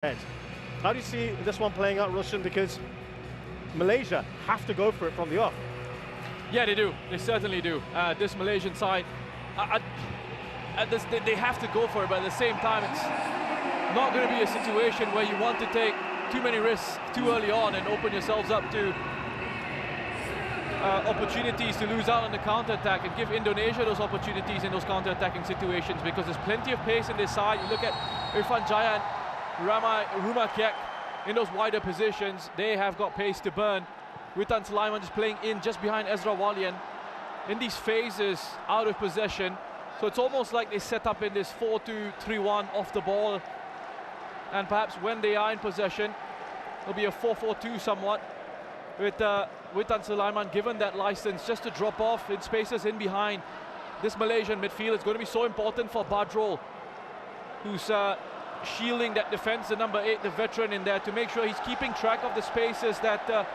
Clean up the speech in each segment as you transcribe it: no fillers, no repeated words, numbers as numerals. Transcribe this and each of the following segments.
How do you see this one playing out, Rushan? Because Malaysia have to go for it from the off. Yeah, they do. They certainly do. This Malaysian side, they have to go for it, but at the same time, it's not going to be a situation where you want to take too many risks too early on and open yourselves up to opportunities to lose out on the counter-attack and give Indonesia those opportunities in those counter-attacking situations, because there's plenty of pace in this side. You look at Irfan Jaya and Rumakiak in those wider positions. They have got pace to burn. Witan Sulaiman just playing in just behind Ezra Walian in these phases out of possession. So it's almost like they set up in this 4-2-3-1 off the ball, and perhaps when they are in possession it'll be a 4-4-2 somewhat, with Witan Sulaiman given that license just to drop off in spaces in behind this Malaysian midfield. It's going to be so important for Badrol, who's shielding that defense, the number 8, the veteran in there, to make sure he's keeping track of the spaces that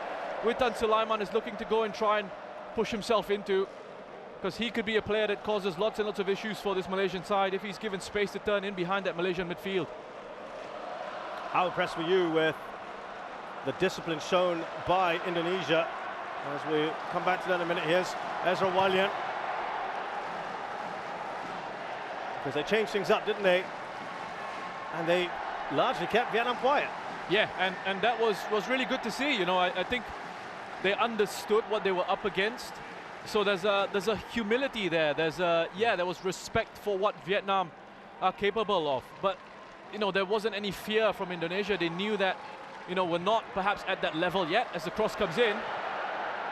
Witan Sulaiman is looking to go and try and push himself into, because he could be a player that causes lots and lots of issues for this Malaysian side if he's given space to turn in behind that Malaysian midfield. How impressed were you with the discipline shown by Indonesia? As we come back to that in a minute, here's Ezra Walian. Because they changed things up, didn't they? And they largely kept Vietnam quiet. Yeah, and that was really good to see. You know, I think they understood what they were up against. So there's a humility there. There was respect for what Vietnam are capable of. But you know, there wasn't any fear from Indonesia. They knew that, you know, we're not perhaps at that level yet. As the cross comes in,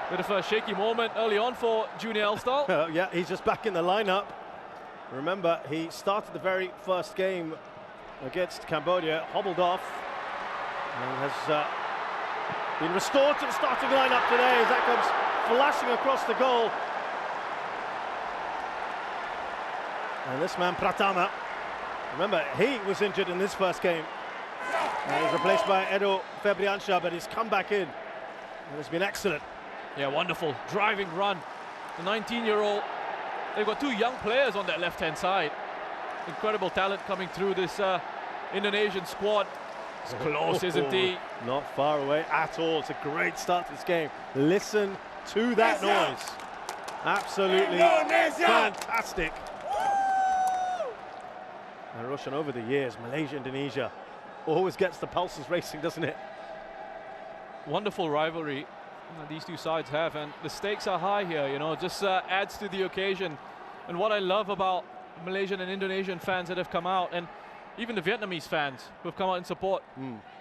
bit of a shaky moment early on for Junior Elstal. Yeah, he's just back in the lineup. Remember, he started the very first game against Cambodia, hobbled off, and has been restored to the starting lineup today as that comes flashing across the goal. And this man, Pratama, remember, he was injured in this first game. He was replaced by Edo Febriansha, but he's come back in and has been excellent. Yeah, wonderful driving run. The 19-year-old, they've got 2 young players on that left-hand side. Incredible talent coming through this Indonesian squad. It's close, isn't he? Not far away at all. It's a great start to this game. Listen to that noise. Absolutely fantastic. And Roshan, over the years, Malaysia, Indonesia always gets the pulses racing, doesn't it? Wonderful rivalry these two sides have, and the stakes are high here, you know, just adds to the occasion. And what I love about Malaysian and Indonesian fans that have come out, and even the Vietnamese fans who have come out in support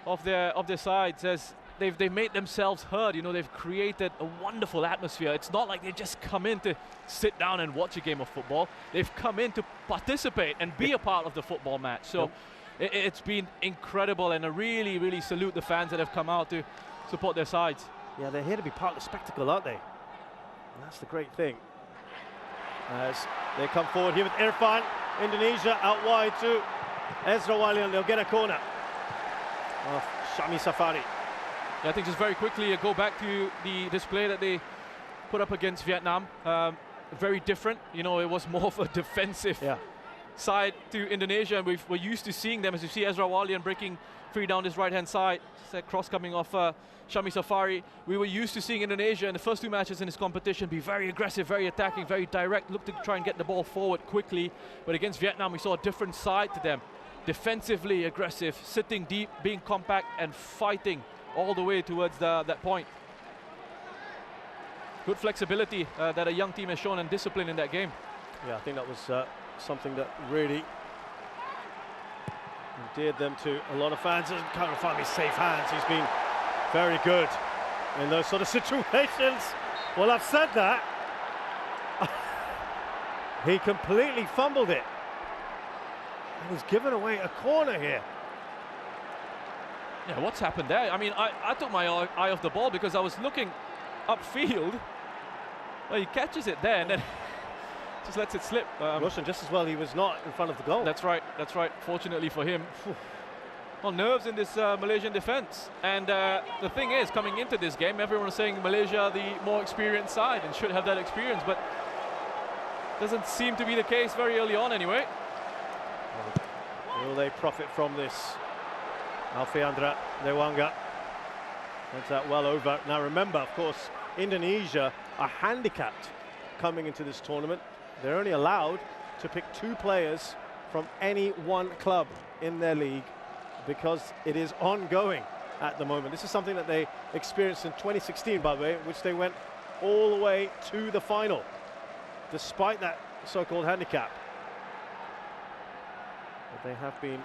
of their sides, as they've made themselves heard. You know, they've created a wonderful atmosphere. It's not like they just come in to sit down and watch a game of football. They've come in to participate and be a part of the football match. So it's been incredible, and I really, really salute the fans that have come out to support their sides. Yeah, they're here to be part of the spectacle, aren't they? And that's the great thing. As they come forward here with Irfan, Indonesia out wide to Ezra Walian. They'll get a corner of Shami Safari. Yeah, I think just very quickly go back to the display that they put up against Vietnam. Very different. You know, it was more of a defensive side to Indonesia, and we're used to seeing them, as you see Ezra Walian breaking free down this right-hand side. That cross coming off Shami Safari. We were used to seeing Indonesia in the first 2 matches in this competition be very aggressive, very attacking, very direct, look to try and get the ball forward quickly. But against Vietnam, we saw a different side to them. Defensively aggressive, sitting deep, being compact, and fighting all the way towards that point. Good flexibility that a young team has shown, and discipline in that game. Yeah, I think that was something that really endeared them to a lot of fans. Doesn't kind of find me safe hands. He's been very good in those sort of situations. Well, I've said that. He completely fumbled it. And he's given away a corner here. Yeah, what's happened there? I mean, I took my eye off the ball because I was looking upfield. Well, he catches it there and then just lets it slip. Roshan, just as well, he was not in front of the goal. That's right, that's right. Fortunately for him. Well, nerves in this Malaysian defense. And the thing is, coming into this game, everyone was saying Malaysia the more experienced side and should have that experience, but doesn't seem to be the case very early on anyway. Will they profit from this? Alfiandra Dewanga heads that well over. Now remember, of course, Indonesia are handicapped coming into this tournament. They're only allowed to pick 2 players from any one club in their league because it is ongoing at the moment. This is something that they experienced in 2016, by the way, which they went all the way to the final, despite that so-called handicap. But they have been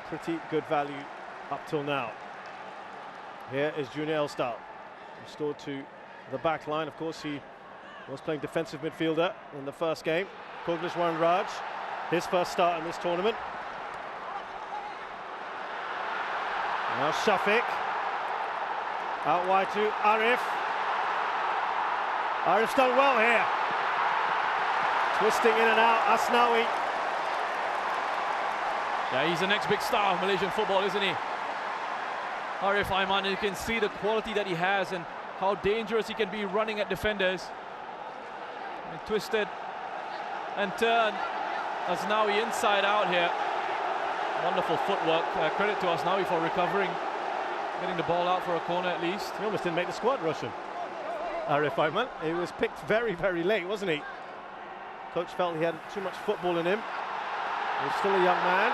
pretty good value up till now. Here is Junior Elstal, restored to the back line. Of course, he was playing defensive midfielder in the first game. Kogliswaran Raj, his first start in this tournament. Now Shafiq, out wide to Arif. Arif's done well here. Twisting in and out, Asnawi. Yeah, he's the next big star of Malaysian football, isn't he? Arif Aiman, you can see the quality that he has and how dangerous he can be running at defenders. And twisted and turned. Asnawi inside out here. Wonderful footwork. Credit to Asnawi for recovering, getting the ball out for a corner at least. He almost didn't make the squad, Roshan. Arif Aiman. He was picked very, very late, wasn't he? Coach felt he had too much football in him. He's still a young man.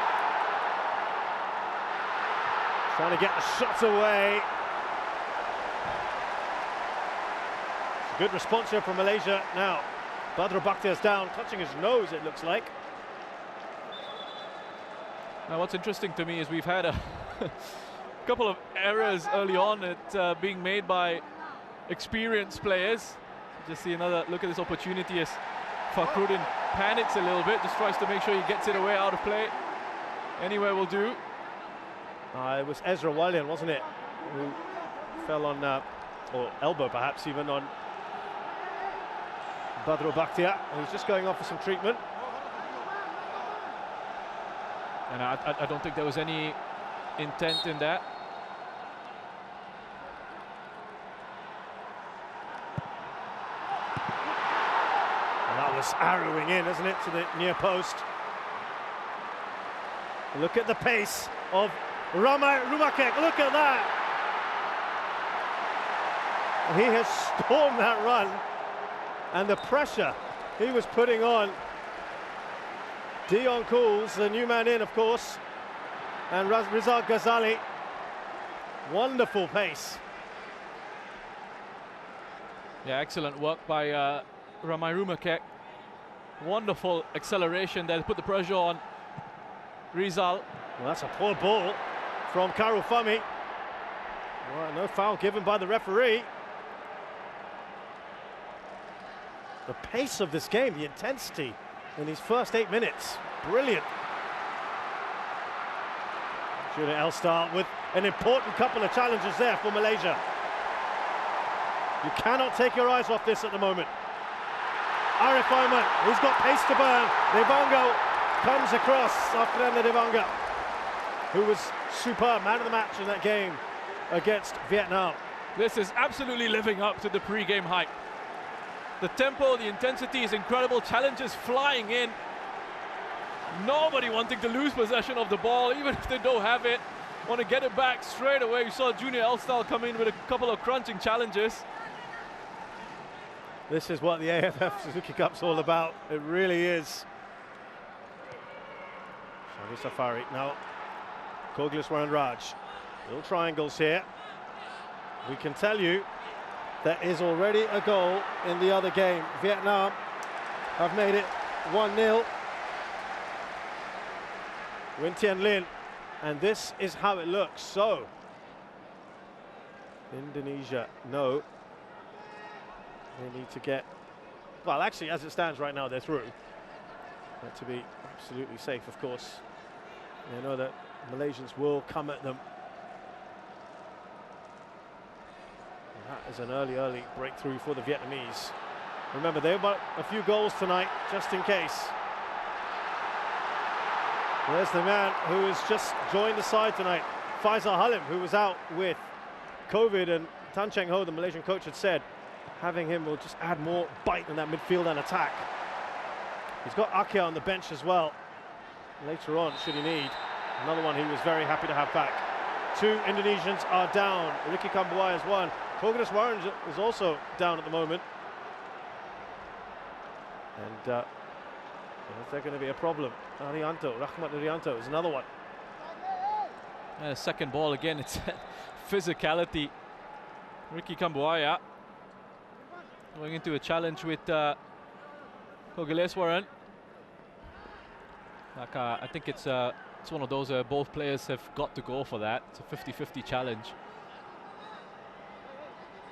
Trying to get the shots away. It's a good response here from Malaysia. Now, Badru Bakhtiar's down, touching his nose, it looks like. Now, what's interesting to me is we've had a couple of errors early on at being made by experienced players. Just see another look at this opportunity as Fakhruddin panics a little bit, just tries to make sure he gets it away out of play. Anywhere will do. It was Ezra Walian, wasn't it, who fell on, or elbow perhaps even, on Badru Bakhtiar. He's just going off for some treatment. And I don't think there was any intent in that. And that was arrowing in, isn't it, to the near post. Look at the pace of Ramai Rumakek, look at that! He has stormed that run, and the pressure he was putting on Dion Cools, the new man in, of course, and Rizal Ghazali. Wonderful pace. Yeah, excellent work by Ramai Rumakek. Wonderful acceleration there to put the pressure on Rizal. Well, that's a poor ball from Karu Fami. Well, no foul given by the referee. The pace of this game, the intensity in these first 8 minutes, brilliant. Junior Elstal with an important couple of challenges there for Malaysia. You cannot take your eyes off this at the moment. Arif Aiman, he's got pace to burn. Dewanga comes across after the Dewanga, who was superb, man of the match in that game against Vietnam. This is absolutely living up to the pre-game hype. The tempo, the intensity is incredible. Challenges flying in. Nobody wanting to lose possession of the ball, even if they don't have it. Want to get it back straight away. You saw Junior Elstal come in with a couple of crunching challenges. This is what the AFF Suzuki Cup's all about. It really is. Shadi Safari now. Kogliswaran Raj. Little triangles here. We can tell you there is already a goal in the other game. Vietnam have made it 1-0. Nguyen Tien Linh, and this is how it looks. So, Indonesia know they need to get, well, actually, as it stands right now, they're through. But to be absolutely safe, of course, they know that Malaysians will come at them. And that is an early breakthrough for the Vietnamese. Remember, they've got a few goals tonight, just in case. There's the man who has just joined the side tonight, Faisal Halim, who was out with COVID, and Tan Cheng Ho, the Malaysian coach, had said having him will just add more bite in that midfield and attack. He's got Akia on the bench as well. Later on, should he need. Another one he was very happy to have back. two Indonesians are down. Ricky Kambuaya is one. Koganeswaran is also down at the moment. And is there going to be a problem? Arianto, Rahmat Arianto is another one. And a second ball again, it's physicality. Ricky Kambuaya going into a challenge with Koganeswaran. Like, I think it's one of those both players have got to go for that. It's a 50-50 challenge.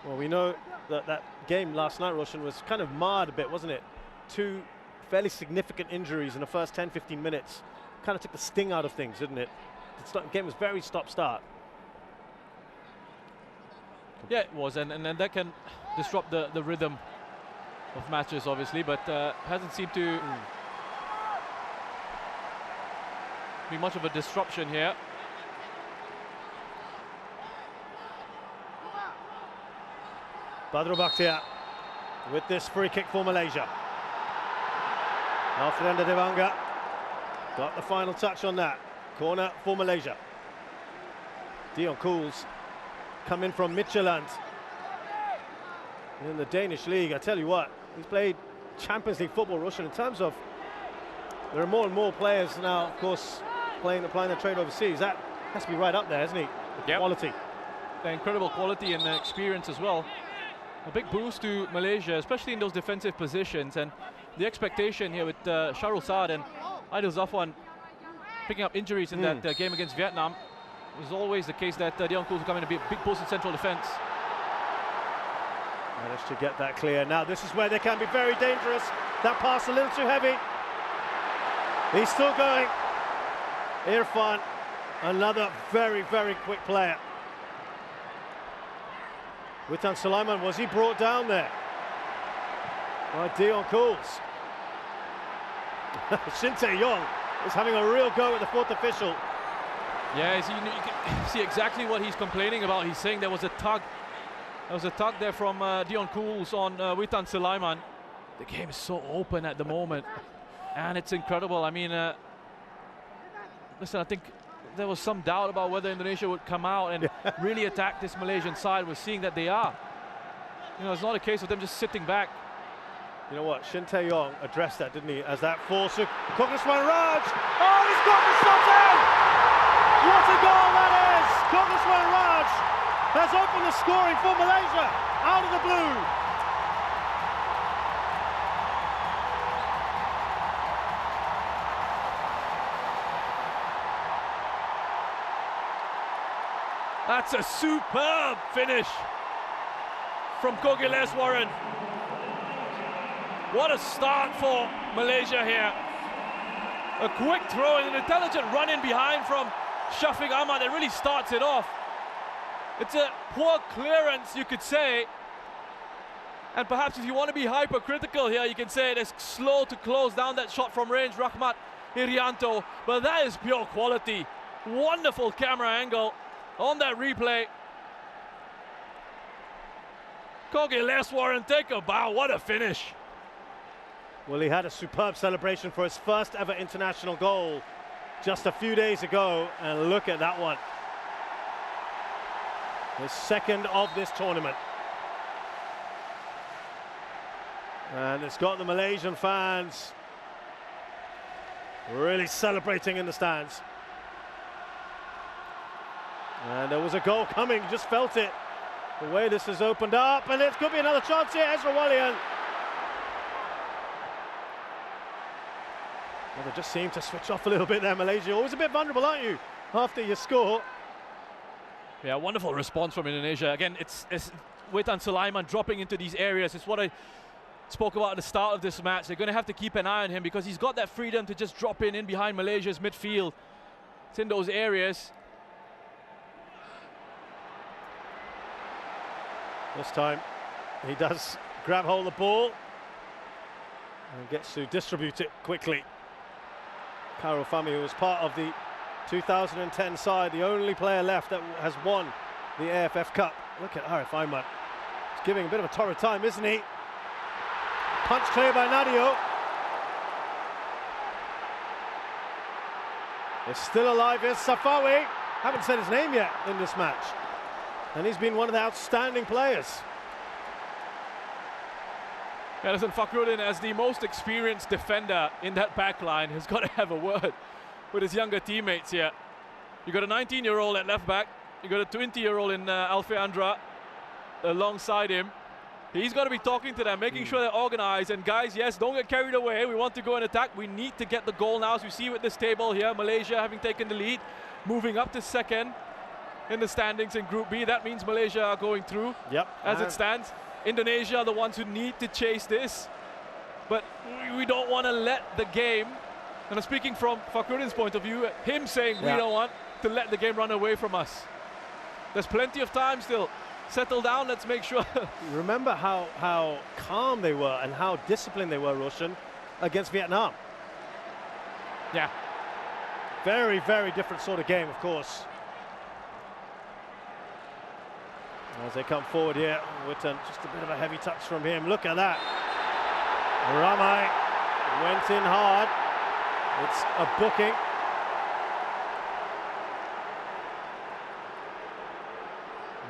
Well, we know that that game last night, Roshan, was kind of marred a bit, wasn't it? Two fairly significant injuries in the first 10-15 minutes. Kind of took the sting out of things, didn't it? The game was very stop-start. Yeah, it was, and that can disrupt the rhythm of matches, obviously, but hasn't seemed to be much of a disruption here. Badru Bakhtiar with this free kick for Malaysia. Alfrenda Devanga got the final touch on that. Corner for Malaysia. Dion Cools come in from Midtjylland in the Danish league. I tell you what, he's played Champions League football, Russian, in terms of there are more and more players now, of course, applying their trade overseas. That has to be right up there, isn't he? The quality. The incredible quality and experience as well. A big boost to Malaysia, especially in those defensive positions, and the expectation here with Shahrul Saad and Aidil Zafwan picking up injuries in that game against Vietnam. It was always the case that Dion Cools would come in and be a big post in central defence. Managed to get that clear. Now this is where they can be very dangerous. That pass a little too heavy. He's still going. Irfan, another very, very quick player. Witan Sulaiman, was he brought down there? By Dion Cools. Shin Tae-yong is having a real go at the fourth official. Yeah, you can see exactly what he's complaining about. He's saying there was a tug. There was a tug there from Dion Cools on Witan Sulaiman. The game is so open at the moment, and it's incredible. I mean, listen, I think there was some doubt about whether Indonesia would come out and really attack this Malaysian side. We're seeing that they are. You know, it's not a case of them just sitting back. You know what, Shin Tae-yong addressed that, didn't he, as that force of Koganeswaran Raj. Oh, he's got the shot in! What a goal that is! Koganeswaran Raj has opened the scoring for Malaysia out of the blue. That's a superb finish from Koganeswaran. What a start for Malaysia here. A quick throw and an intelligent run in behind from Shafiq Ahmad that really starts it off. It's a poor clearance, you could say. And perhaps if you want to be hypercritical here, you can say it is slow to close down that shot from range, Rahmat Irianto. But that is pure quality. Wonderful camera angle on that replay. Koganeswaran, take a bow. What a finish. Well, he had a superb celebration for his first ever international goal just a few days ago, and look at that one. His second of this tournament. And it's got the Malaysian fans really celebrating in the stands. And there was a goal coming, just felt it. The way this has opened up, and it could be another chance here, Ezra Walian. Well, they just seem to switch off a little bit there, Malaysia. Always a bit vulnerable, aren't you, after you score? Yeah, wonderful response from Indonesia. Again, it's Witan Sulaiman dropping into these areas. It's what I spoke about at the start of this match. They're going to have to keep an eye on him because he's got that freedom to just drop in behind Malaysia's midfield. It's in those areas. This time, he does grab hold of the ball and gets to distribute it quickly. Karo Fami, who was part of the 2010 side, the only player left that has won the AFF Cup. Look at Arif Aiman. He's giving a bit of a torrid time, isn't he? Punch clear by Nadio. It's still alive, here's Safawi. Haven't said his name yet in this match. And he's been one of the outstanding players. Yeah, listen, Fakhruddin, as the most experienced defender in that back line, has got to have a word with his younger teammates here. You got a 19-year-old at left back. You got a 20-year-old in Alfeandra alongside him. He's got to be talking to them, making sure they're organized. And guys, yes, don't get carried away. We want to go and attack. We need to get the goal now. As you see with this table here, Malaysia having taken the lead, moving up to second in the standings in Group B. That means Malaysia are going through. Yep. As it stands. Indonesia are the ones who need to chase this. But we don't want to let the game, and I'm speaking from Fakhruddin's point of view, him saying we don't want to let the game run away from us. There's plenty of time still. Settle down, let's make sure. Remember how calm they were and how disciplined they were, Roshan, against Vietnam. Yeah. Very, very different sort of game, of course. As they come forward here, Witten, just a bit of a heavy touch from him. Look at that. Ramai went in hard. It's a booking.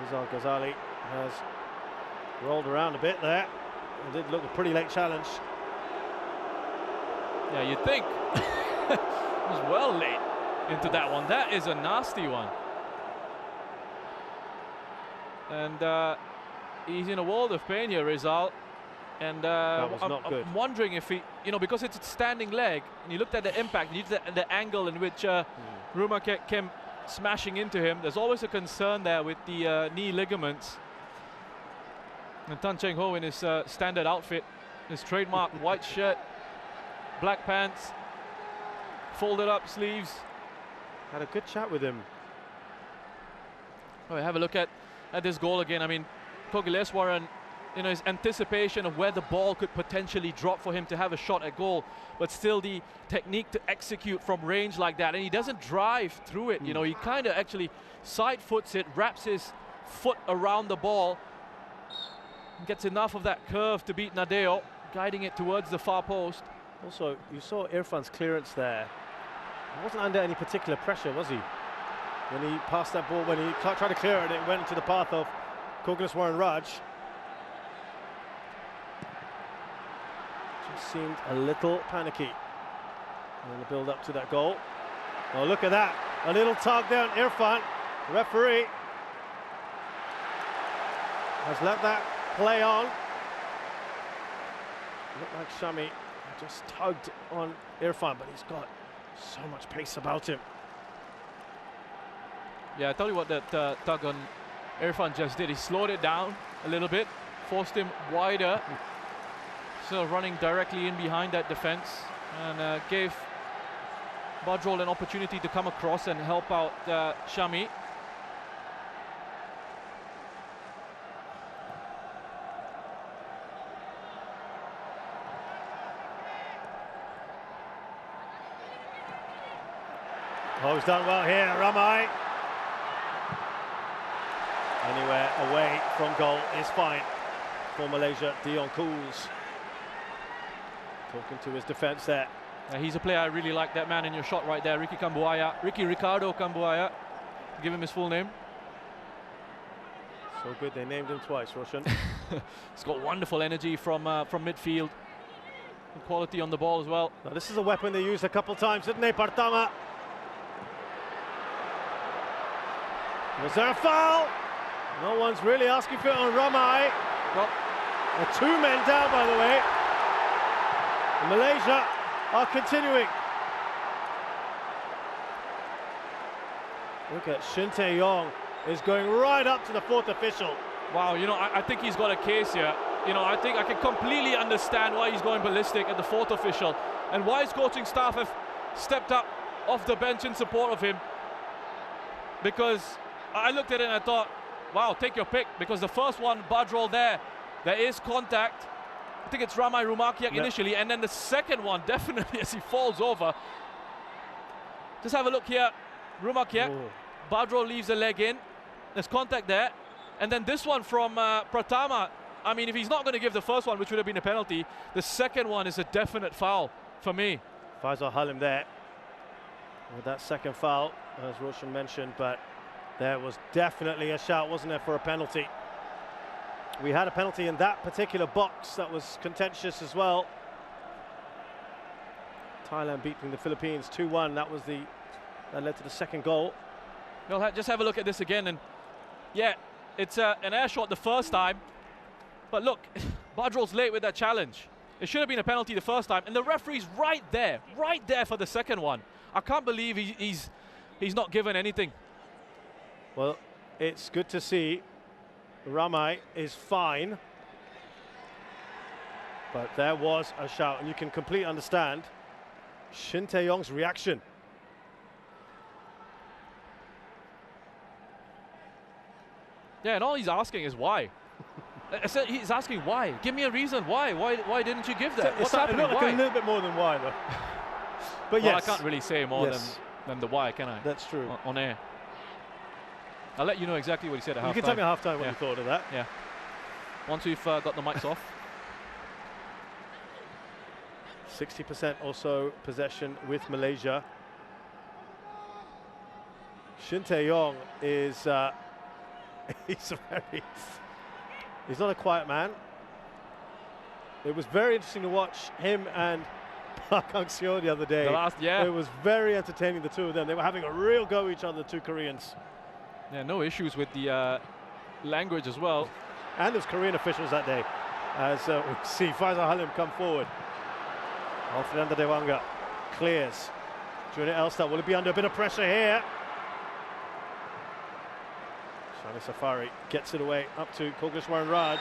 Rizal Ghazali has rolled around a bit there. It did look a pretty late challenge. Yeah, you'd think. It was well late into that one. That is a nasty one. And he's in a world of pain here, Rizal. And I'm wondering if he, because it's a standing leg, and you looked at the impact, and you looked at the angle in which Rumakek came smashing into him. There's always a concern there with the knee ligaments. And Tan Cheng Ho in his standard outfit, his trademark white shirt, black pants, folded up sleeves. Had a good chat with him. Oh, have a look at this goal again. I mean, Kogileswaran, his anticipation of where the ball could potentially drop for him to have a shot at goal, but still the technique to execute from range like that. And he doesn't drive through it, he kind of actually side foots it, wraps his foot around the ball, and gets enough of that curve to beat Nadeo, guiding it towards the far post. Also, you saw Irfan's clearance there. He wasn't under any particular pressure, was he? When he passed that ball, when he tried to clear it, it went into the path of Kogileswaran Raj. Just seemed a little panicky in the build up to that goal. Oh, look at that. A little tug down Irfan. The referee has let that play on. Looked like Shami just tugged on Irfan, but he's got so much pace about him. Yeah, I tell you what that tug on Irfan just did. He slowed it down a little bit, forced him wider, so running directly in behind that defense, and gave Badrol an opportunity to come across and help out Shami. Oh, he's done well here, Ramai. Anywhere away from goal is fine for Malaysia. Dion Cools talking to his defence there. He's a player I really like, that man in your shot right there, Ricky Ricardo Cambuaya, to give him his full name. So good, they named him twice, Roshan. He's got wonderful energy from midfield, and quality on the ball as well. Now, this is a weapon they used a couple times, didn't they, Partama? Was there a foul? No one's really asking for it on Ramai. Well, two men down, by the way. And Malaysia are continuing. Look at Shin Tae-yong is going right up to the fourth official. Wow, I think he's got a case here. I think I can completely understand why he's going ballistic at the fourth official, and why his coaching staff have stepped up off the bench in support of him. Because I looked at it and I thought, wow, take your pick, because the first one, Badrol there is contact. I think it's Ramai Rumakiak initially, and then the second one, definitely as he falls over. Just have a look here, Rumakiak. Badrol leaves the leg in. There's contact there. And then this one from Pratama. I mean, if he's not going to give the first one, which would have been a penalty, the second one is a definite foul for me. Faisal Halim there with that second foul. as Roshan mentioned, but there was definitely a shout, wasn't there, for a penalty. We had a penalty in that particular box that was contentious as well. Thailand beating the Philippines 2-1. That led to the second goal. Well, just have a look at this again, and yeah, it's an air shot the first time, but look, Badrul's late with that challenge. It should have been a penalty the first time, and the referee's right there for the second one. I can't believe he's not given anything. Well, it's good to see Ramai is fine, but there was a shout, and you can completely understand Shin Tae-yong's reaction. Yeah, and all he's asking is why. He's asking why. Give me a reason why. Why didn't you give that? What's happening? Like a little bit more than why, though. But well, yes, I can't really say more than the why, can I? That's true. On air. I'll let you know exactly what he said at halftime. You can tell me at halftime what you thought of that. Yeah. Once we've got the mics off. 60% or so possession with Malaysia. Shin Tae-yong is he's not a quiet man. It was very interesting to watch him and Park Hang-seo the other day. It was very entertaining, the two of them. They were having a real go at each other, the two Koreans. Yeah, no issues with the language as well. And there's Korean officials that day. As we see Faisal Halim come forward. Alfredo Dewanga clears. Junior Elster, will it be under a bit of pressure here? Shani Safari gets it away up to Kogeshwaran Raj.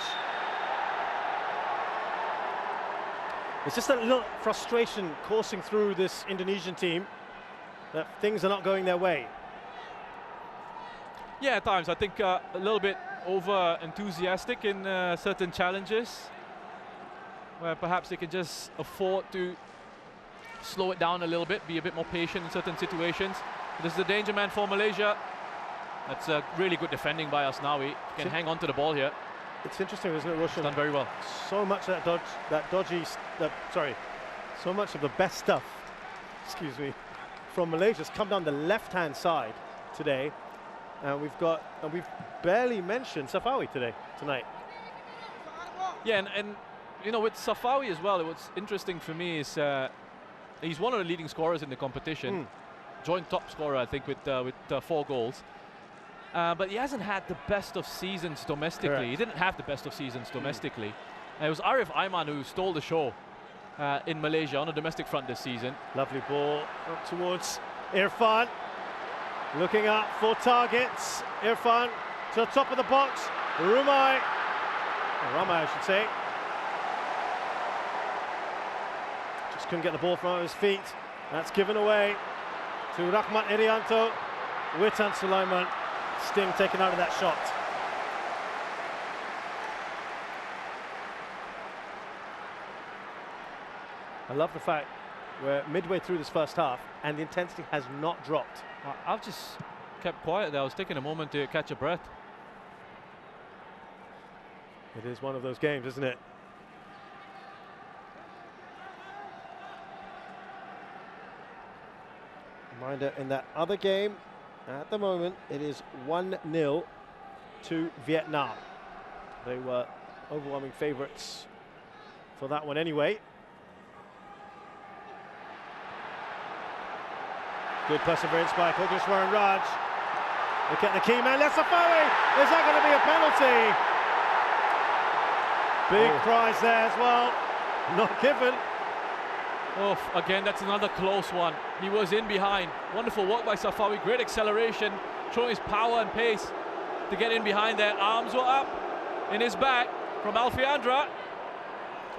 It's just a little frustration coursing through this Indonesian team that things are not going their way. Yeah, at times I think a little bit over enthusiastic in certain challenges, where perhaps they can just afford to slow it down a little bit, be a bit more patient in certain situations. This is the danger man for Malaysia. That's really good defending by Asnawi. Can hang on to the ball here. It's interesting, isn't it, Roshan? Done very well. So much of so much of the best stuff, excuse me, from Malaysia's come down the left-hand side today. And we've barely mentioned Safawi tonight. Yeah, and you know, with Safawi as well, what's interesting for me is he's one of the leading scorers in the competition. Joint top scorer, I think, with 4 goals. But he hasn't had the best of seasons domestically. Correct. He didn't have the best of seasons domestically. It was Arif Aiman who stole the show in Malaysia on the domestic front this season. Lovely ball up towards Irfan. Looking up for targets. Irfan to the top of the box. Ramai, I should say. Just couldn't get the ball from his feet. That's given away to Rahmat Irianto. Witan Sulaiman. Sting taken out of that shot. I love the fact we're midway through this first half and the intensity has not dropped. I've just kept quiet there. I was taking a moment to catch a breath. It is one of those games, isn't it? Reminder, in that other game, at the moment, it is 1-0 to Vietnam. They were overwhelming favourites for that one anyway. Good perseverance by Kogeshwaran Raj. Look at the key man, Safawi. Is that going to be a penalty? Big prize there as well. Not given. Oh, again, that's another close one. He was in behind. Wonderful work by Safawi. Great acceleration, showing his power and pace to get in behind there. Arms were up in his back from Alfiandra.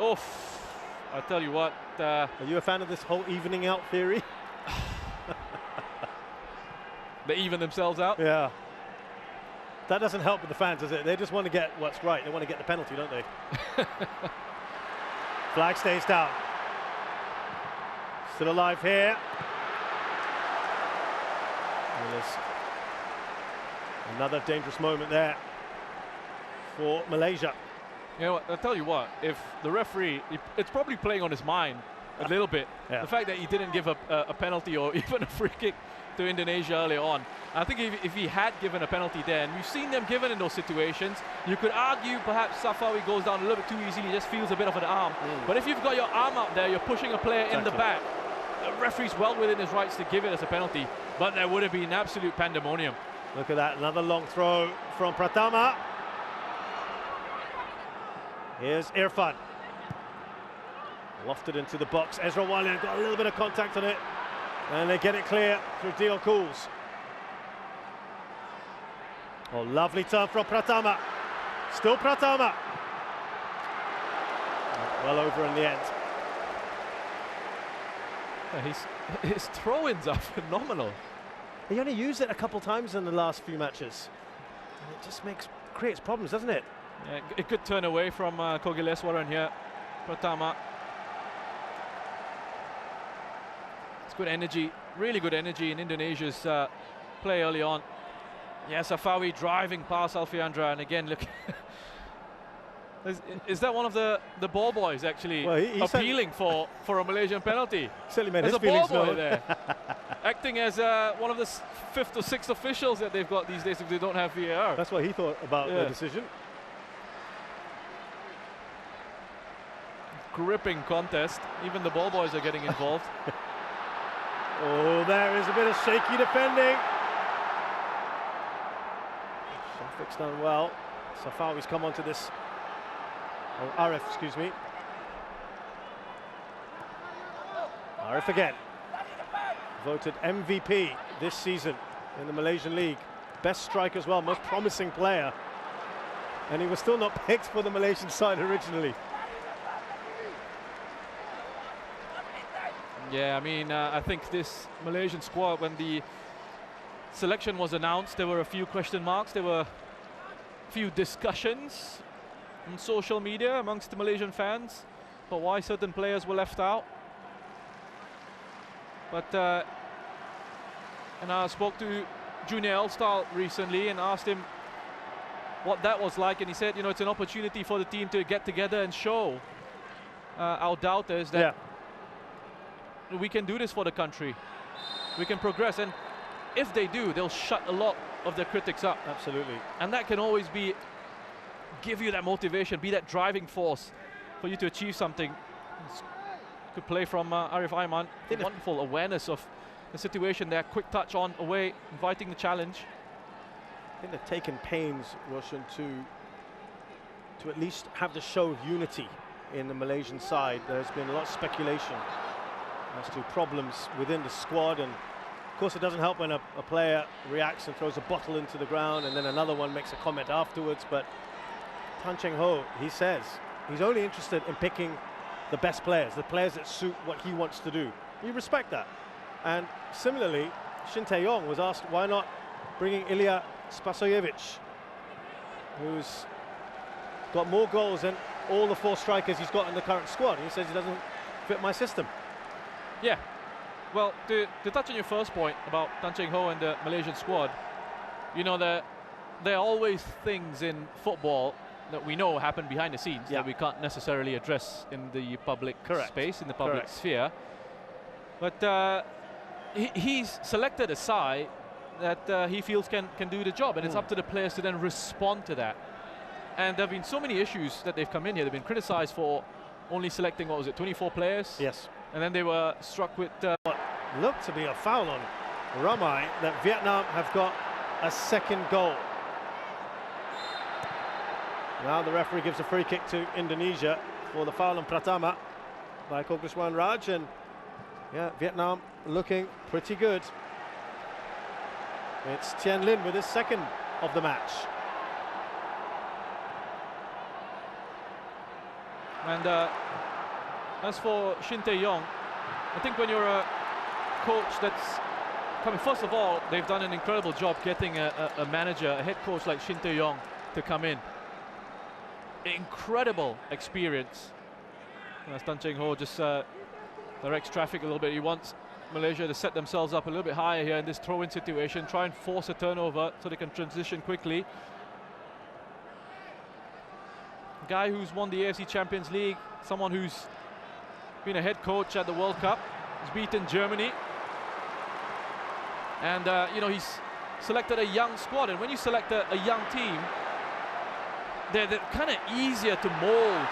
Oof. I tell you what. Are you a fan of this whole evening out theory? They even themselves out. Yeah. That doesn't help with the fans, does it? They just want to get what's right. They want to get the penalty, don't they? Flag stays down. Still alive here. And there's another dangerous moment there for Malaysia. You know what, I'll tell you what, if the referee, it's probably playing on his mind a little bit. Yeah. The fact that he didn't give a penalty or even a free kick to Indonesia early on. I think if he had given a penalty there, and we've seen them given in those situations, you could argue perhaps Safawi goes down a little bit too easily, just feels a bit of an arm. But if you've got your arm out there, you're pushing a player in the back, the referee's well within his rights to give it as a penalty, but there would have been absolute pandemonium. Look at that, another long throw from Pratama. Here's Irfan. Lofted into the box. Ezra Walian got a little bit of contact on it, and they get it clear through Dio Cools. Oh, lovely turn from Pratama. Still Pratama. Well over in the end. Yeah, his throw-ins are phenomenal. He only used it a couple times in the last few matches. And it just creates problems, doesn't it? Yeah, a good turn away from Kogileswaran here. Pratama. It's good energy, really good energy in Indonesia's play early on. Yeah, Safawi driving past Alfiandra, and again, look. Is that one of the ball boys actually appealing for a Malaysian penalty? Certainly made There's his feelings a ball boy known. there, acting as one of the 5th or 6th officials that they've got these days if they don't have VAR. That's what he thought about the decision. Gripping contest. Even the ball boys are getting involved. Oh, there is a bit of shaky defending. Shafiq's done well. Safawi's come onto this. Oh, Arif, excuse me. Arif again. Voted MVP this season in the Malaysian League. Best striker as well, most promising player. And he was still not picked for the Malaysian side originally. Yeah, I mean, I think this Malaysian squad, when the selection was announced, there were a few question marks. There were a few discussions on social media amongst the Malaysian fans about why certain players were left out. But and I spoke to Junior Elstal recently and asked him what that was like, and he said, you know, it's an opportunity for the team to get together and show our doubters that we can do this for the country. We can progress, and if they do, they'll shut a lot of their critics up. Absolutely. And that can always give you that motivation, be that driving force for you to achieve something. Good play from Arif Aiman. Wonderful awareness of the situation there. Quick touch on away, inviting the challenge. I think they've taken pains, Roshan, to at least have the show of unity in the Malaysian side. There's been a lot of speculation as to problems within the squad, and of course it doesn't help when a player reacts and throws a bottle into the ground and then another one makes a comment afterwards. But Tan Cheng Ho, he says he's only interested in picking the best players, the players that suit what he wants to do. You respect that. And similarly, Shin Tae-yong was asked why not bringing Ilya Spasojevic, who's got more goals than all the 4 strikers he's got in the current squad. He says he doesn't fit my system. Yeah, well, to touch on your first point about Tan Cheng Ho and the Malaysian squad, you know, there are always things in football that we know happen behind the scenes that we can't necessarily address in the public space, in the public sphere. But he's selected a side that he feels can do the job, and it's up to the players to then respond to that. And there have been so many issues that they've come in here. They've been criticized for only selecting, what was it, 24 players? Yes. And then they were struck with what looked to be a foul on Ramai, that Vietnam have got a second goal. Now the referee gives a free kick to Indonesia for the foul on Pratama by Koguswan Raj, and yeah, Vietnam looking pretty good. It's Tien Lin with his second of the match. And as for Shin Tae-yong, I think when you're a coach that's coming, first of all, they've done an incredible job getting a manager, a head coach like Shin Tae-yong to come in. Incredible experience. As Tan Cheng Ho just directs traffic a little bit. He wants Malaysia to set themselves up a little bit higher here in this throw-in situation, try and force a turnover so they can transition quickly. A guy who's won the AFC Champions League, someone who's been a head coach at the World Cup, has beaten Germany. And you know, he's selected a young squad, and when you select a young team, they're kind of easier to mold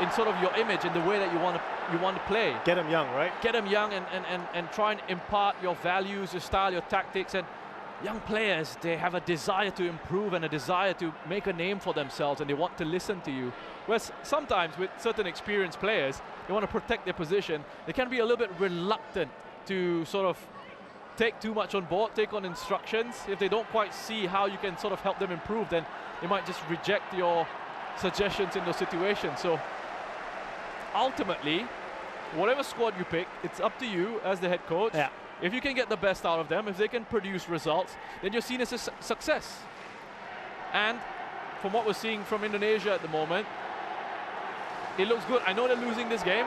in sort of your image and the way that you want to play. Get them young, right? Get them young and try and impart your values, your style, your tactics. And young players, they have a desire to improve and a desire to make a name for themselves, and they want to listen to you. Whereas sometimes with certain experienced players, they want to protect their position. They can be a little bit reluctant to sort of take too much on board, take on instructions. If they don't quite see how you can sort of help them improve, then they might just reject your suggestions in those situations. So ultimately, whatever squad you pick, it's up to you as the head coach. Yeah. If you can get the best out of them, if they can produce results, then you're seen as a success. And from what we're seeing from Indonesia at the moment, it looks good. I know they're losing this game.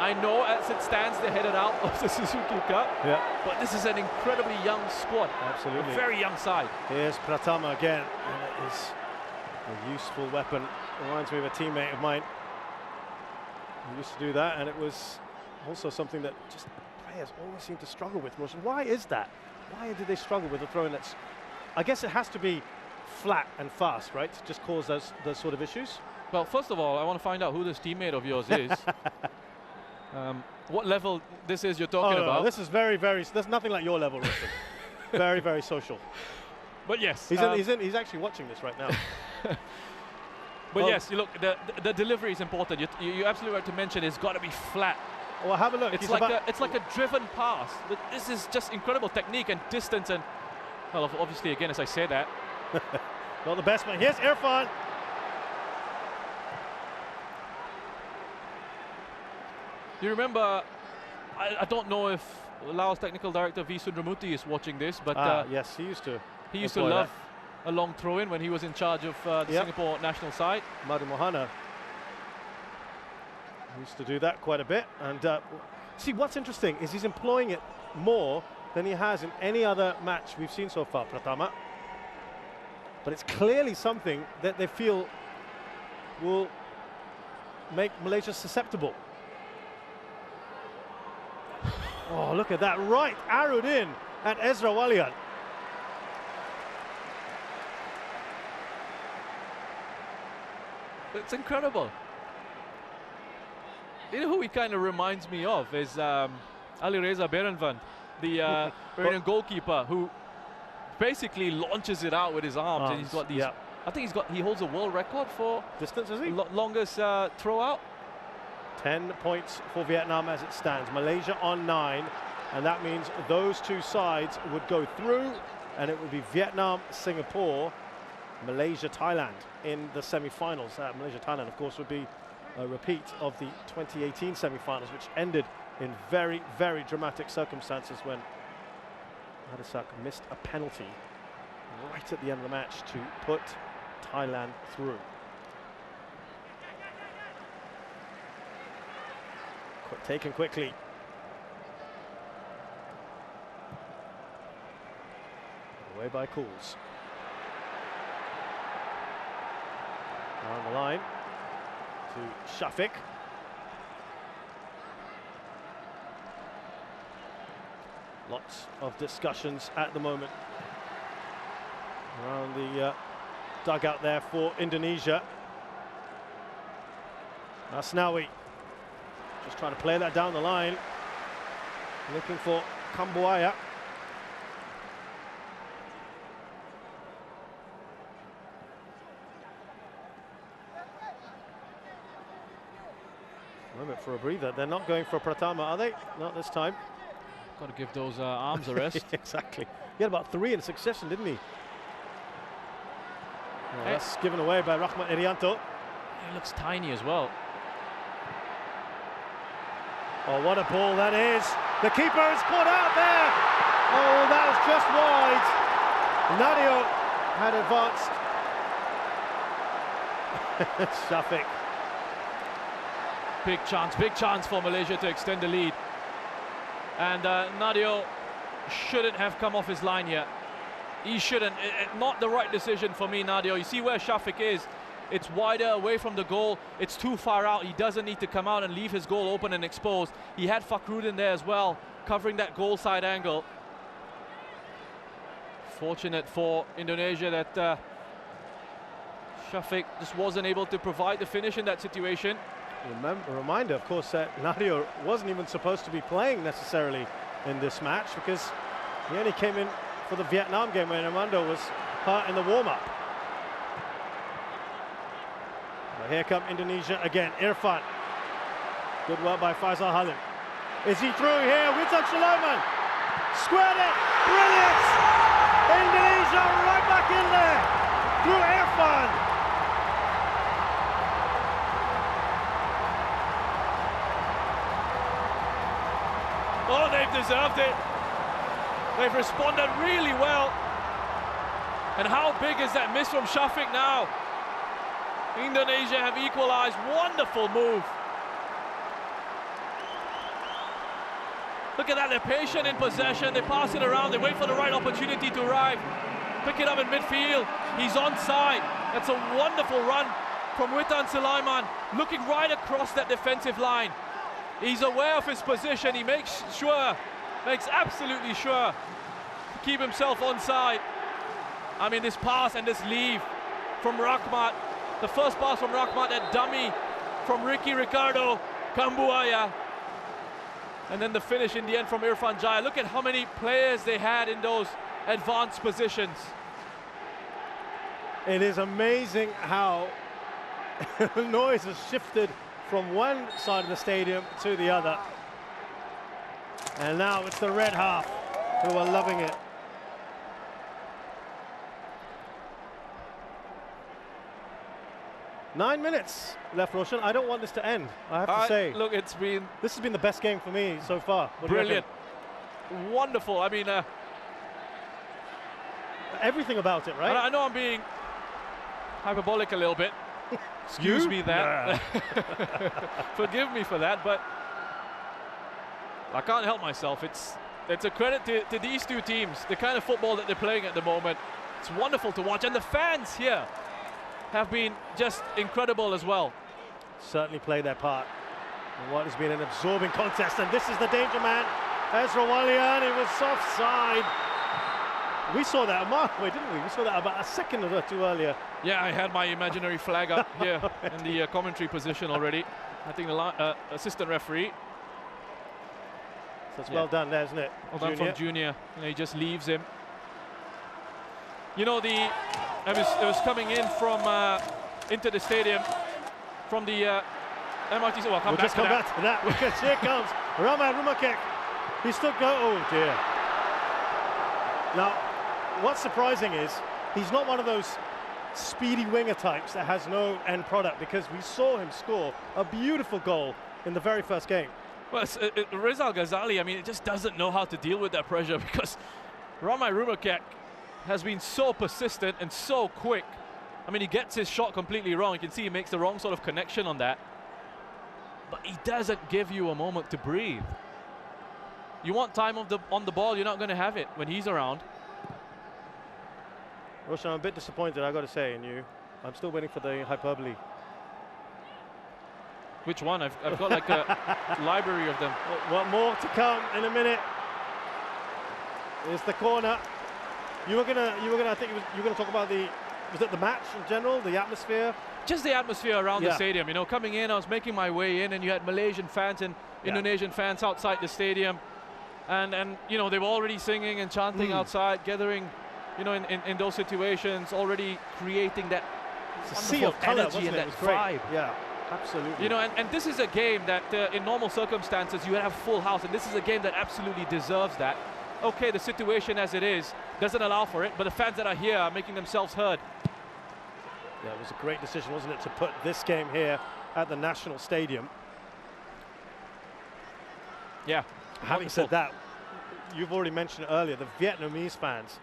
I know as it stands, they're headed out of the Suzuki Cup. Yeah. But this is an incredibly young squad. Absolutely. A very young side. Here's Pratama again, and it is a useful weapon. Reminds me of a teammate of mine who used to do that, and it was also something that just players always seem to struggle with. Why is that? Why do they struggle with the throw-in? That's, I guess it has to be flat and fast, right? To just cause those sort of issues. Well, first of all, I want to find out who this teammate of yours is. What level this is you're talking about. No, this is very, there's nothing like your level, Rustam. Very, very social. But yes. He's actually watching this right now. But yes, you look, the delivery is important. You're absolutely right to mention it's got to be flat. Well, have a look. It's like a driven pass. This is just incredible technique and distance, and well, obviously, again, as I say that. Not the best, but here's Irfan. You remember, I don't know if Laos technical director V. Sundramuthi is watching this, but yes, he used to. He used to love a long throw-in when he was in charge of the Singapore national side. Madu Mohana used to do that quite a bit. And see, what's interesting is he's employing it more than he has in any other match we've seen so far, Pratama. But it's clearly something that they feel will make Malaysia susceptible. Oh, look at that, right arrowed in at Ezra Walian. It's incredible. You know who he kind of reminds me of is Ali Reza Berenvan, the Iranian goalkeeper, who basically launches it out with his arms. And he's got these. I think he holds a world record for distance, is he? Longest throw out. 10 points for Vietnam as it stands. Malaysia on 9, and that means those two sides would go through, and it would be Vietnam, Singapore, Malaysia, Thailand in the semi-finals. Malaysia, Thailand, of course, would be a repeat of the 2018 semi-finals, which ended in very, very dramatic circumstances when Hadisak missed a penalty right at the end of the match to put Thailand through. Taken quickly. Away by Cools. Down the line to Shafiq. Lots of discussions at the moment around the dugout there for Indonesia. Asnawi just trying to play that down the line, looking for Kambuaya. Moment for a breather. They're not going for Pratama, are they? Not this time. Got to give those arms a rest. Exactly. He had about 3 in succession, didn't he? Well, that's given away by Rahmat Irianto. He looks tiny as well. Oh, what a ball that is. The keeper is caught out there. Oh, that was just wide. Nadio had advanced. Shafiq. Big chance for Malaysia to extend the lead. And Nadio shouldn't have come off his line yet. He shouldn't. Not the right decision for me, Nadio. You see where Shafiq is. It's wider away from the goal. It's too far out. He doesn't need to come out and leave his goal open and exposed. He had Fakhruddin there as well, covering that goal side angle. Fortunate for Indonesia that Shafiq just wasn't able to provide the finish in that situation. A reminder, of course, that Nadio wasn't even supposed to be playing necessarily in this match because he only came in for the Vietnam game when Armando was hurt in the warm-up. But here come Indonesia again. Irfan. Good work by Faisal Halim. Is he through here? Witan Sulaiman. Squared it. Brilliant. Indonesia right back in there. Through Irfan. Oh, they've deserved it. They've responded really well. And how big is that miss from Shafiq now? Indonesia have equalized. Wonderful move. Look at that, they're patient in possession. They pass it around, they wait for the right opportunity to arrive. Pick it up in midfield. He's onside. That's a wonderful run from Witan Sulaiman, looking right across that defensive line. He's aware of his position. He makes absolutely sure to keep himself onside. I mean, this pass and this leave from Rahmat. The first pass from Rahmat, that dummy from Ricardo Kambuaya. And then the finish in the end from Irfan Jaya. Look at how many players they had in those advanced positions. It is amazing how noise has shifted from one side of the stadium to the other. And now it's the red half who are loving it. Nine minutes left, Roshan. I don't want this to end, I have to say. Look, this has been the best game for me so far. Brilliant. Wonderful. I mean, everything about it, right? I know I'm being hyperbolic a little bit. Excuse me that. Forgive me for that, but I can't help myself. It's a credit to these two teams, the kind of football that they're playing at the moment. It's wonderful to watch, and the fans here have been just incredible as well. Certainly played their part in what has been an absorbing contest, and this is the danger man, Ezra Walian. It was offside. We saw that a mile away, didn't we? We saw that about a second or two earlier. Yeah, I had my imaginary flag up here in the commentary position already. I think the assistant referee. So it's well done there, isn't it? Well done from Junior. You know, he just leaves him. You know, it was coming in from into the stadium from the MRT. Well, we'll just come back to that because here comes Rahmat Rumakek. He still go. Oh dear. Now, what's surprising is he's not one of those speedy winger types that has no end product, because we saw him score a beautiful goal in the very first game. Well, Rizal Ghazali, I mean, it just doesn't know how to deal with that pressure, because Rahmat Rumakek has been so persistent and so quick. I mean, he gets his shot completely wrong. You can see he makes the wrong sort of connection on that. But he doesn't give you a moment to breathe. You want time on the ball, you're not going to have it when he's around. Roshan, I'm a bit disappointed, I've got to say, in you. I'm still waiting for the hyperbole. Which one? I've got like a library of them. Well, more to come in a minute. Here's the corner. I think you were gonna talk about was it the match in general, the atmosphere? Just the atmosphere around the stadium. You know, coming in, I was making my way in, and you had Malaysian fans and Indonesian fans outside the stadium, and you know, they were already singing and chanting outside, gathering, you know, in those situations, already creating that sea of color, energy and that vibe. Yeah, absolutely. You know, and this is a game that in normal circumstances you would have full house, and this is a game that absolutely deserves that. Okay, the situation as it is doesn't allow for it, but the fans that are here are making themselves heard. Yeah, it was a great decision, wasn't it, to put this game here at the National Stadium. Yeah. Having said that, you've already mentioned it earlier, the Vietnamese fans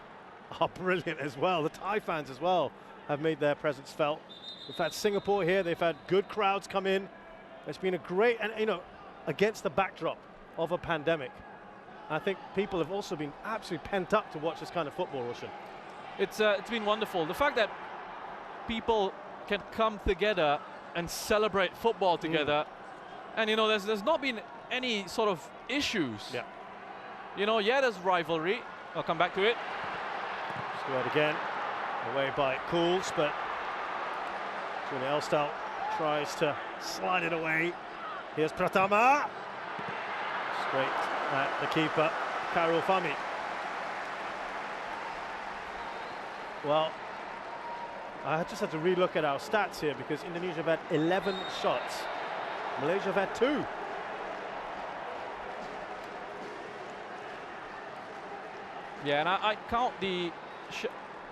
are brilliant as well. The Thai fans as well have made their presence felt. We've had Singapore here, they've had good crowds come in. It's been a great, and you know, against the backdrop of a pandemic, I think people have also been absolutely pent up to watch this kind of football, Roshan. It's been wonderful. The fact that people can come together and celebrate football together, and you know, there's not been any sort of issues. Yeah. You know, yeah, there's rivalry. I'll come back to it. Squared again, away by Cools, but Junior Elstal tries to slide it away. Here's Pratama. Straight at the keeper, Karul Fahmi. Well, I just had to relook at our stats here because Indonesia have had 11 shots. Malaysia have had 2. Yeah, and I count the...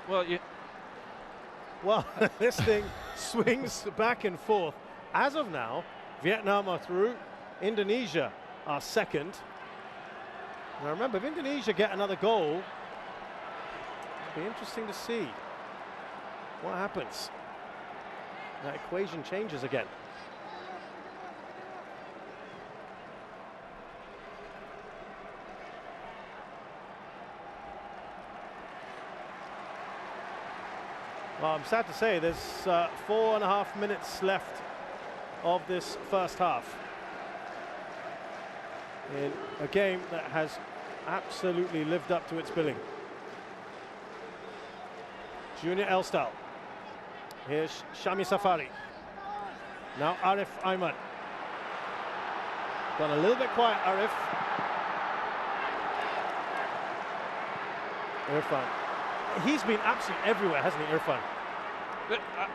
Well, this thing swings back and forth. As of now, Vietnam are through. Indonesia are second. Now remember, if Indonesia get another goal, it'll be interesting to see what happens. That equation changes again. Well, I'm sad to say there's 4.5 minutes left of this first half in a game that has absolutely lived up to its billing. Junior Elstal. Here's Shami Safari. Now Arif Ayman. Gone a little bit quiet, Arif. Irfan. He's been absolutely everywhere, hasn't he, Irfan?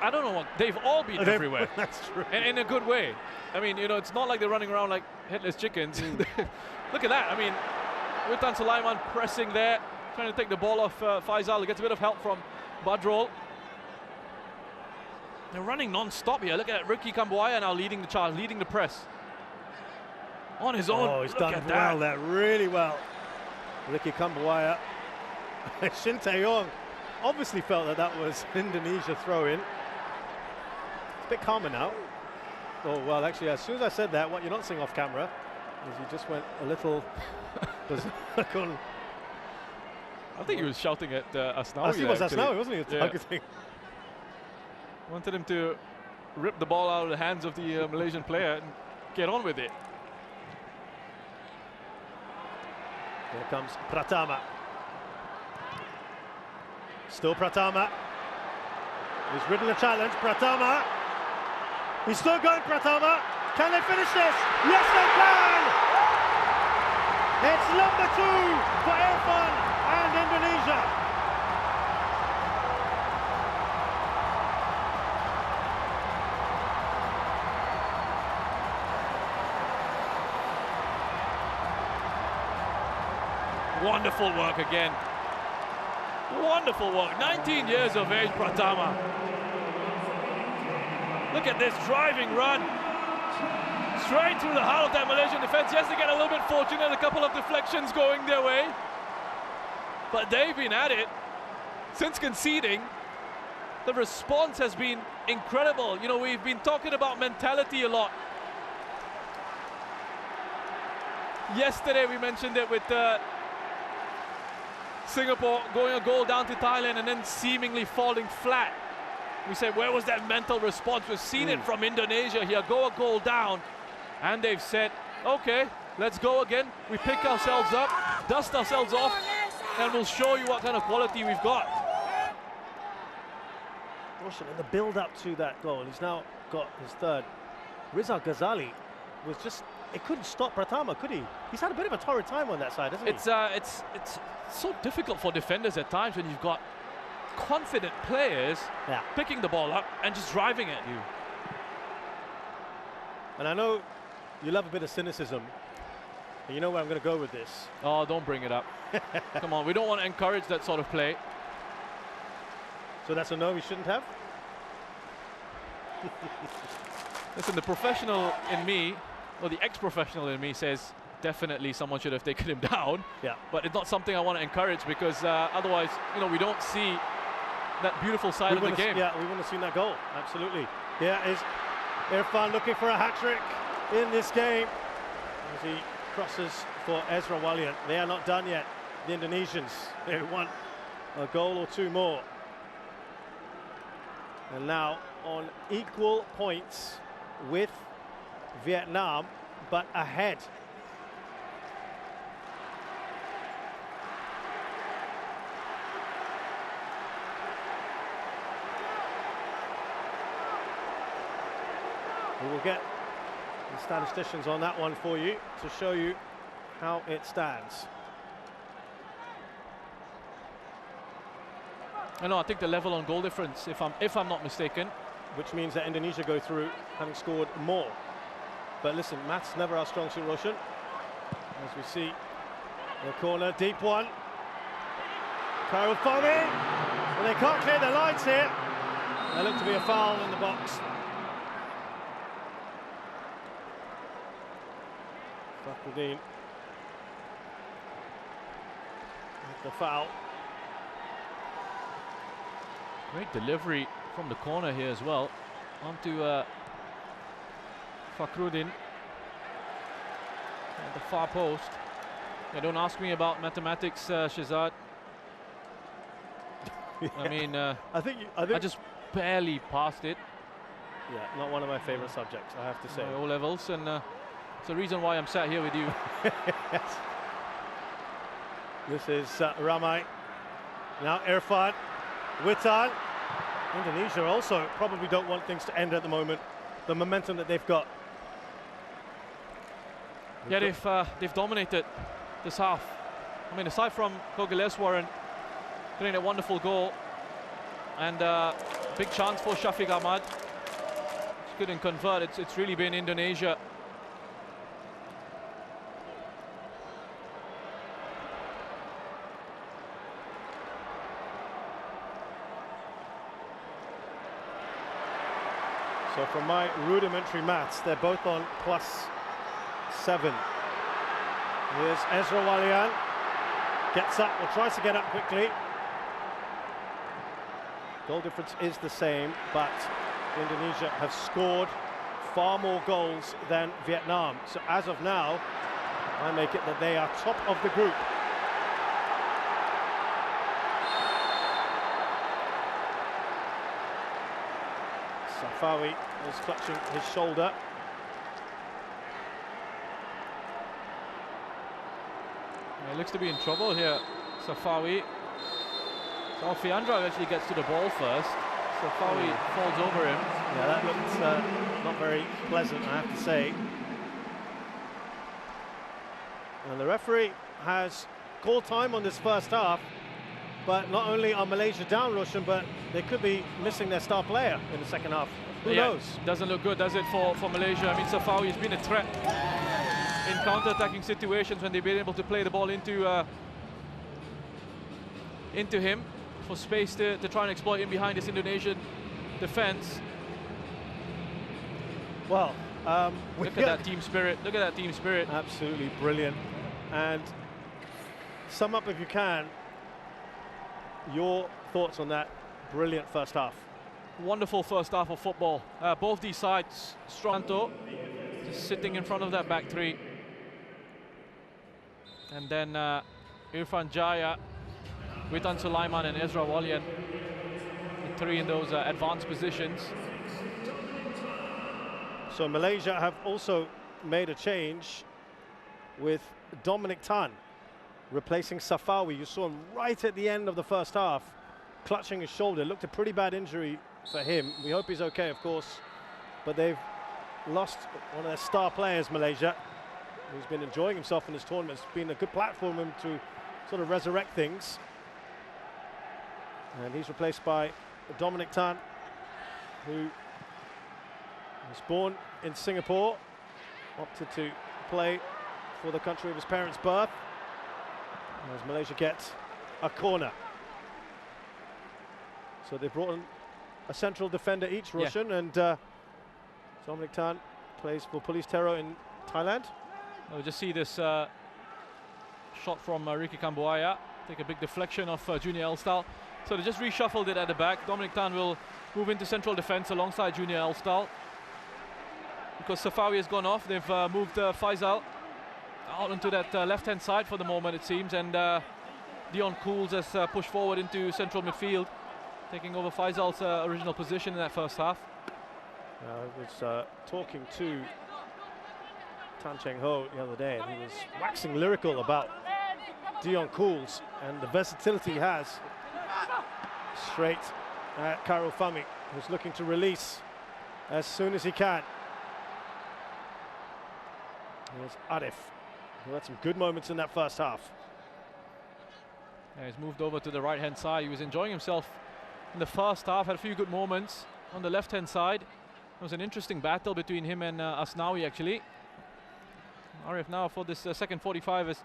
I don't know what, they've all been everywhere. That's true. And in a good way. I mean, you know, it's not like they're running around like headless chickens. Look at that. I mean, Witan Sulaiman pressing there, trying to take the ball off Faisal. He gets a bit of help from Badrol. They're running non-stop here. Look at Ricky Kambuaya now leading the charge, leading the press. On his own. Oh, he's done well there, really well. Ricky Kambuaya. Shin Tae-yong obviously felt that that was Indonesia throw-in. It's a bit calmer now. Oh, well, actually, as soon as I said that, what you're not seeing off camera is he just went a little... I think he was shouting at Asnawi. He was Asnawi, wasn't he? Yeah. Wanted him to rip the ball out of the hands of the Malaysian player and get on with it. Here comes Pratama. Still Pratama. He's ridden the challenge. Pratama. He's still going, Pratama. Can they finish this? Yes, they can! It's number 2 for Irfan and Indonesia. Wonderful work again. Wonderful work. 19 years of age, Pratama. Look at this driving run. Straight through the heart of that Malaysian defense. Yes, they get a little bit fortunate, a couple of deflections going their way. But they've been at it since conceding. The response has been incredible. You know, we've been talking about mentality a lot. Yesterday we mentioned it with Singapore going a goal down to Thailand and then seemingly falling flat. We said, where was that mental response? We've seen it from Indonesia here, go a goal down. And they've said, okay, let's go again. We pick ourselves up, dust ourselves off, and we'll show you what kind of quality we've got. Roshan, in the build-up to that goal, he's now got his third. Rizal Ghazali was just, it couldn't stop Pratama, could he? He's had a bit of a torrid time on that side, hasn't he? It's so difficult for defenders at times when you've got confident players picking the ball up and just driving at you. And I know you love a bit of cynicism. And you know where I'm going to go with this. Oh, don't bring it up. Come on, we don't want to encourage that sort of play. So that's a no, we shouldn't have? Listen, the professional in me, or the ex-professional in me says definitely someone should have taken him down. Yeah. But it's not something I want to encourage because otherwise, you know, we don't see that beautiful side of the game. Yeah, we wouldn't have seen that goal. Absolutely. Here is Irfan looking for a hat-trick in this game as he crosses for Ezra Walian. They are not done yet, the Indonesians. They want a goal or 2 more. And now on equal points with Vietnam, but ahead. We will get the statisticians on that one for you to show you how it stands. I think the level on goal difference, if I'm not mistaken. Which means that Indonesia go through having scored more. But listen, maths never our strong suit, Roshan. As we see the corner, deep one. Karel Fami, and they can't clear their lines here. There looked to be a foul in the box. Fakhruddin with the foul. Great delivery from the corner here as well. Onto Fakhruddin at the far post. Yeah, don't ask me about mathematics, Shazad. Yeah. I mean, I just barely passed it. Yeah, not one of my favorite subjects, I have to say. O levels, and it's the reason why I'm sat here with you. Yes. This is Ramai. Now Irfan. Witan. Indonesia also probably don't want things to end at the moment. The momentum that they've got. Yeah, they've dominated this half. I mean, aside from Kogaleswaran getting a wonderful goal and big chance for Shafiq Ahmad, which couldn't convert. It's really been Indonesia. So from my rudimentary maths, they're both on +7. Here's Ezra Walian. Gets up, or tries to get up quickly. Goal difference is the same, but Indonesia have scored far more goals than Vietnam. So as of now, I make it that they are top of the group. Safawi is clutching his shoulder. He looks to be in trouble here, Safawi. So Alfiandra actually gets to the ball first. Safawi falls over him. Yeah, that looked not very pleasant, I have to say. And the referee has called time on this first half. But not only are Malaysia down, Roshan, but they could be missing their star player in the second half. Who knows? Doesn't look good, does it, for Malaysia? I mean, Safawi has been a threat in counter-attacking situations when they've been able to play the ball into him for space to try and exploit him behind this Indonesian defense. Well, look at that team spirit. Look at that team spirit. Absolutely brilliant. And sum up, if you can, your thoughts on that brilliant first half. Wonderful first half of football. Both these sides strong. Just sitting in front of that back three. And then Irfan Jaya, Witan Sulaiman and Ezra Walian. The three in those advanced positions. So Malaysia have also made a change with Dominic Tan replacing Safawi. You saw him right at the end of the first half, clutching his shoulder. Looked a pretty bad injury for him. We hope he's okay, of course. But they've lost one of their star players, Malaysia, who's been enjoying himself in this tournament. It's been a good platform for him to sort of resurrect things. And he's replaced by Dominic Tan, who was born in Singapore, opted to play for the country of his parents' birth. As Malaysia gets a corner. So they've brought in a central defender each, Roshan, and Dominic Tan plays for Police Tero in Thailand. We'll just see this shot from Ricky Kambuaya. Take a big deflection of Junior Elstal. So they just reshuffled it at the back. Dominic Tan will move into central defense alongside Junior Elstal. Because Safawi has gone off, they've moved Faisal out onto that left-hand side for the moment, it seems, and Dion Cools has pushed forward into central midfield, taking over Faisal's original position in that first half. I was talking to Tan Cheng Ho the other day, and he was waxing lyrical about Dion Cools and the versatility he has. Straight at Karel Fami, who's looking to release as soon as he can. Here's Arif, who had some good moments in that first half. Yeah, he's moved over to the right-hand side. He was enjoying himself in the first half, had a few good moments on the left-hand side. It was an interesting battle between him and Asnawi, actually. Arif now for this second 45 has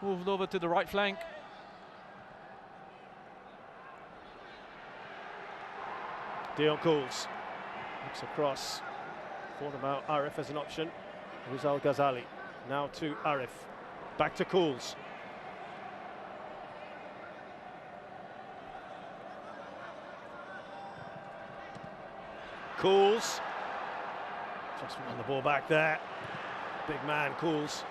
moved over to the right flank. Dion Cools looks across, thought about Arif as an option. Rizal Ghazali now to Arif, back to Cools. Cools just won the ball back there. Big man Cools.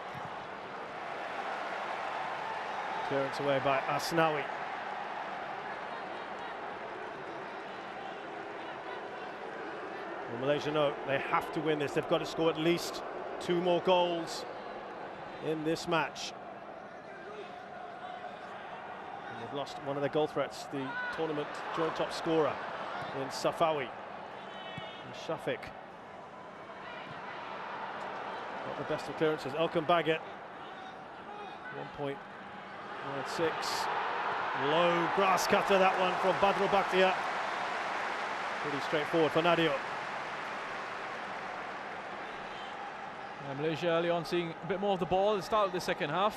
Clearance away by Asnawi. Well, Malaysia know they have to win this. They've got to score at least 2 more goals in this match. And they've lost one of their goal threats, the tournament joint top scorer in Safawi. Shafiq. Not the best of clearances. Elkan Baggett. 1.96. Low grass cutter, that one from Badrul Bakhtiar. Pretty straightforward for Nadio. Malaysia early on seeing a bit more of the ball at the start of the second half.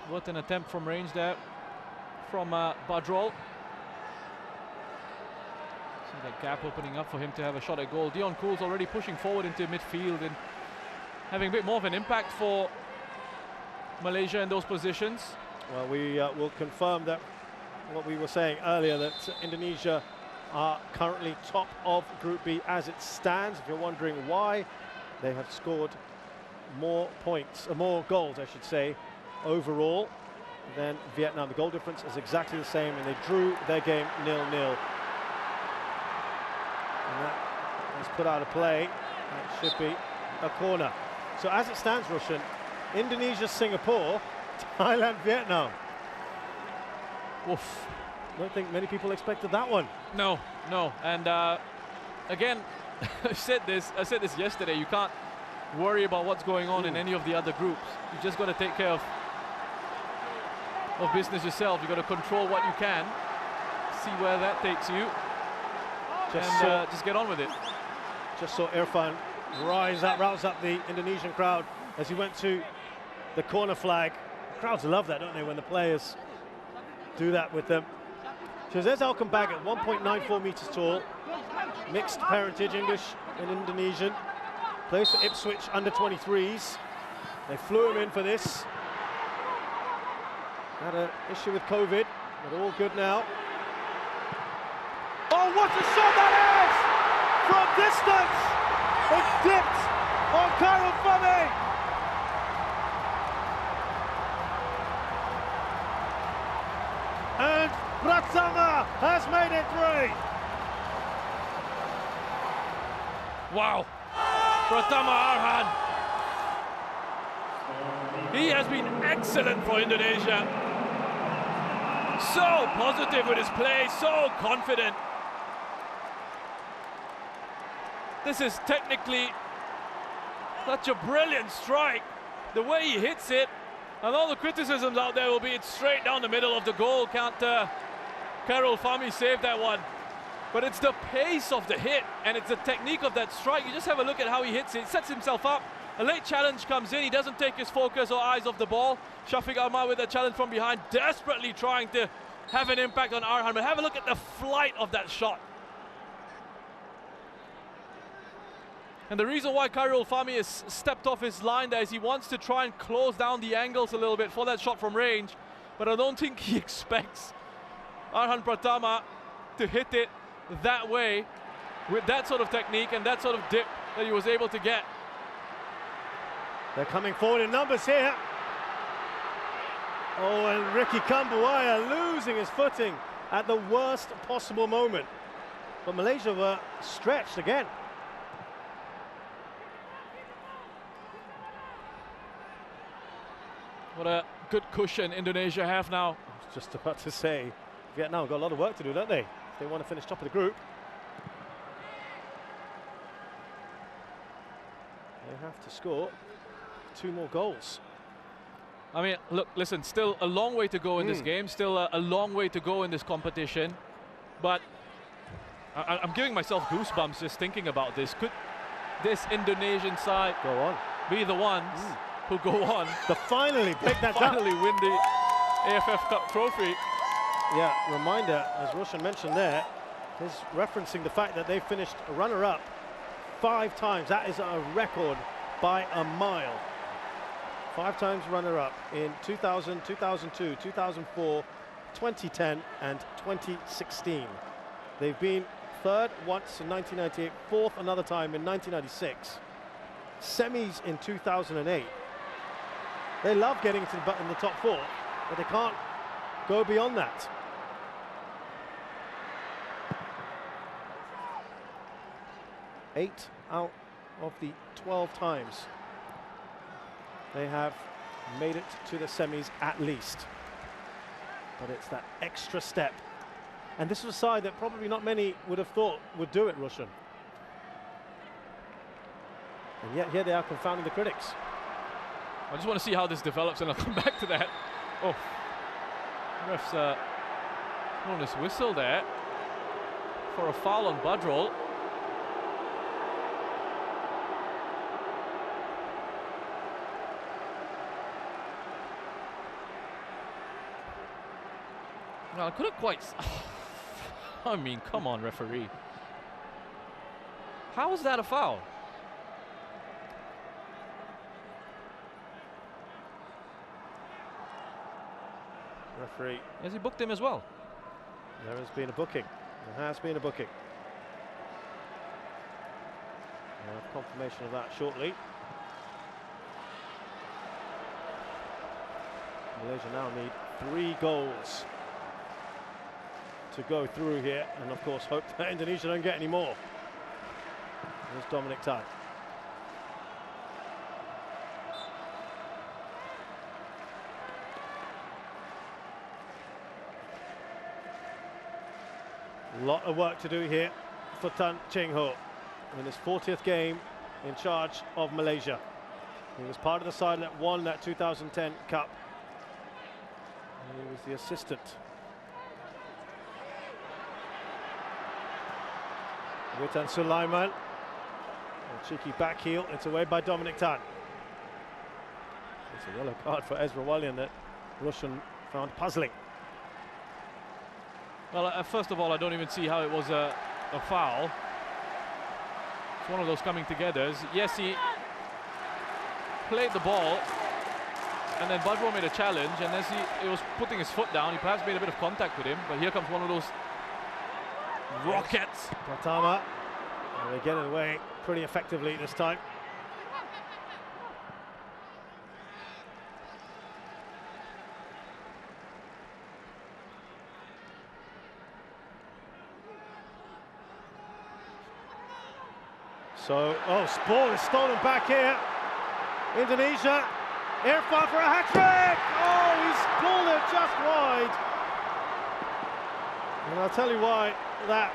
What an attempt from range there from Badrul. See that gap opening up for him to have a shot at goal. Dion Cools already pushing forward into midfield and having a bit more of an impact for Malaysia in those positions. Well, we will confirm that what we were saying earlier, that Indonesia are currently top of Group B as it stands. If you're wondering why, they have scored more points, more goals, I should say, overall than Vietnam. The goal difference is exactly the same, and they drew their game 0-0. And that is put out of play. That should be a corner. So as it stands, Roshan, Indonesia, Singapore, Thailand, Vietnam. Oof. I don't think many people expected that one. No, and again, I said this yesterday. You can't worry about what's going on in any of the other groups. You just got to take care of business yourself. You got to control what you can, see where that takes you, just get on with it. Just saw Irfan rouse up the Indonesian crowd as he went to the corner flag. Crowds love that, don't they, when the players do that with them. So there's Elkan Baggett, 1.94 meters tall, mixed parentage, English and Indonesian. Plays for Ipswich under 23s. They flew him in for this. Had an issue with COVID, but all good now. Oh, what a shot that is! From distance! It dipped on Karel Fami! And Pratama has made it 3. Wow, Pratama Arhan. He has been excellent for Indonesia. So positive with his play, so confident. This is technically such a brilliant strike. The way he hits it, and all the criticisms out there will be it's straight down the middle of the goal. Can't Karel Fami save that one? But it's the pace of the hit and it's the technique of that strike. You just have a look at how he hits it. He sets himself up. A late challenge comes in. He doesn't take his focus or eyes off the ball. Shafiq Ahmad with a challenge from behind, desperately trying to have an impact on Arhan. But have a look at the flight of that shot. And the reason why Karel Fami has stepped off his line there is he wants to try and close down the angles a little bit for that shot from range. But I don't think he expects Arhan Pratama to hit it that way with that sort of technique and that sort of dip that he was able to get. They're coming forward in numbers here. Oh, and Ricky Kambuaya losing his footing at the worst possible moment. But Malaysia were stretched again. What a good cushion Indonesia have now. I was just about to say, Vietnam got a lot of work to do, don't they? If they want to finish top of the group. They have to score 2 more goals. I mean, look, listen, still a long way to go in this game, still a long way to go in this competition, but I'm giving myself goosebumps just thinking about this. Could this Indonesian side Go on. be the ones who go on To finally break that down. finally win the AFF Cup trophy? Yeah, reminder, as Roshan mentioned there, is referencing the fact that they finished runner-up 5 times. That is a record by a mile. 5 times runner-up in 2000, 2002, 2004, 2010 and 2016. They've been 3rd once in 1998, 4th another time in 1996, semis in 2008. They love getting to in the top 4, but they can't go beyond that. Eight out of the 12 times they have made it to the semis at least. But it's that extra step. And this was a side that probably not many would have thought would do it, Roshan. And yet here they are confounding the critics. I just want to see how this develops, and I'll come back to that. Oh, ref's thrown his whistle there for a foul on Badrol. Well, I couldn't quite. I mean, come on, referee. How is that a foul? Referee. Has he booked him as well? There has been a booking. There has been a booking. We'll have confirmation of that shortly. Malaysia now need 3 goals to go through here, and of course hope that Indonesia don't get any more. There's Dominic Tan. A lot of work to do here for Tan Cheng Ho in his 40th game in charge of Malaysia. He was part of the side that won that 2010 Cup. And he was the assistant. Witan Sulaiman. A cheeky back heel. It's away by Dominic Tan. It's a yellow card for Ezra Wallian that Roshan found puzzling. Well, first of all, I don't even see how it was a foul. It's one of those coming togethers. Yes, he played the ball, and then Badrol made a challenge, and as he was putting his foot down, he perhaps made a bit of contact with him, but here comes one of those rockets. Pratama, and they get it away pretty effectively this time. So, ball is stolen back here. Indonesia, Irfan for a hat-trick! Oh, he's pulled it just wide. And I'll tell you why that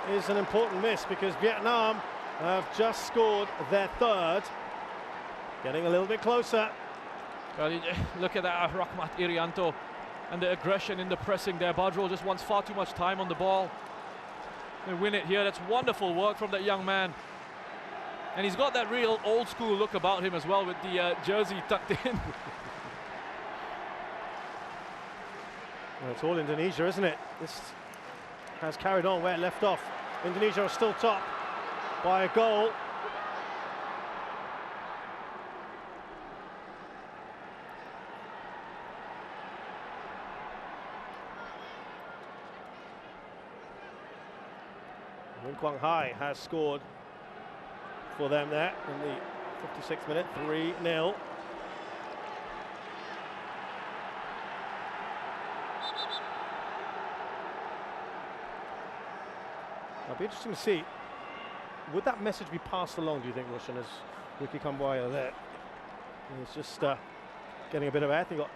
is an important miss, because Vietnam have just scored their 3rd. Getting a little bit closer. Well, look at that, Rahmat Irianto, and the aggression in the pressing there. Badrol just wants far too much time on the ball. They win it here. That's wonderful work from that young man. And he's got that real old school look about him as well, with the jersey tucked in. Well, it's all Indonesia, isn't it? This has carried on where it left off. Indonesia are still top by a goal. Wing Kwang Hai has scored for them there in the 56th minute, 3-0. It'll be interesting to see, would that message be passed along, do you think, Roshan, as Ricky Kambuaya there? He's just getting a bit of air. I think he got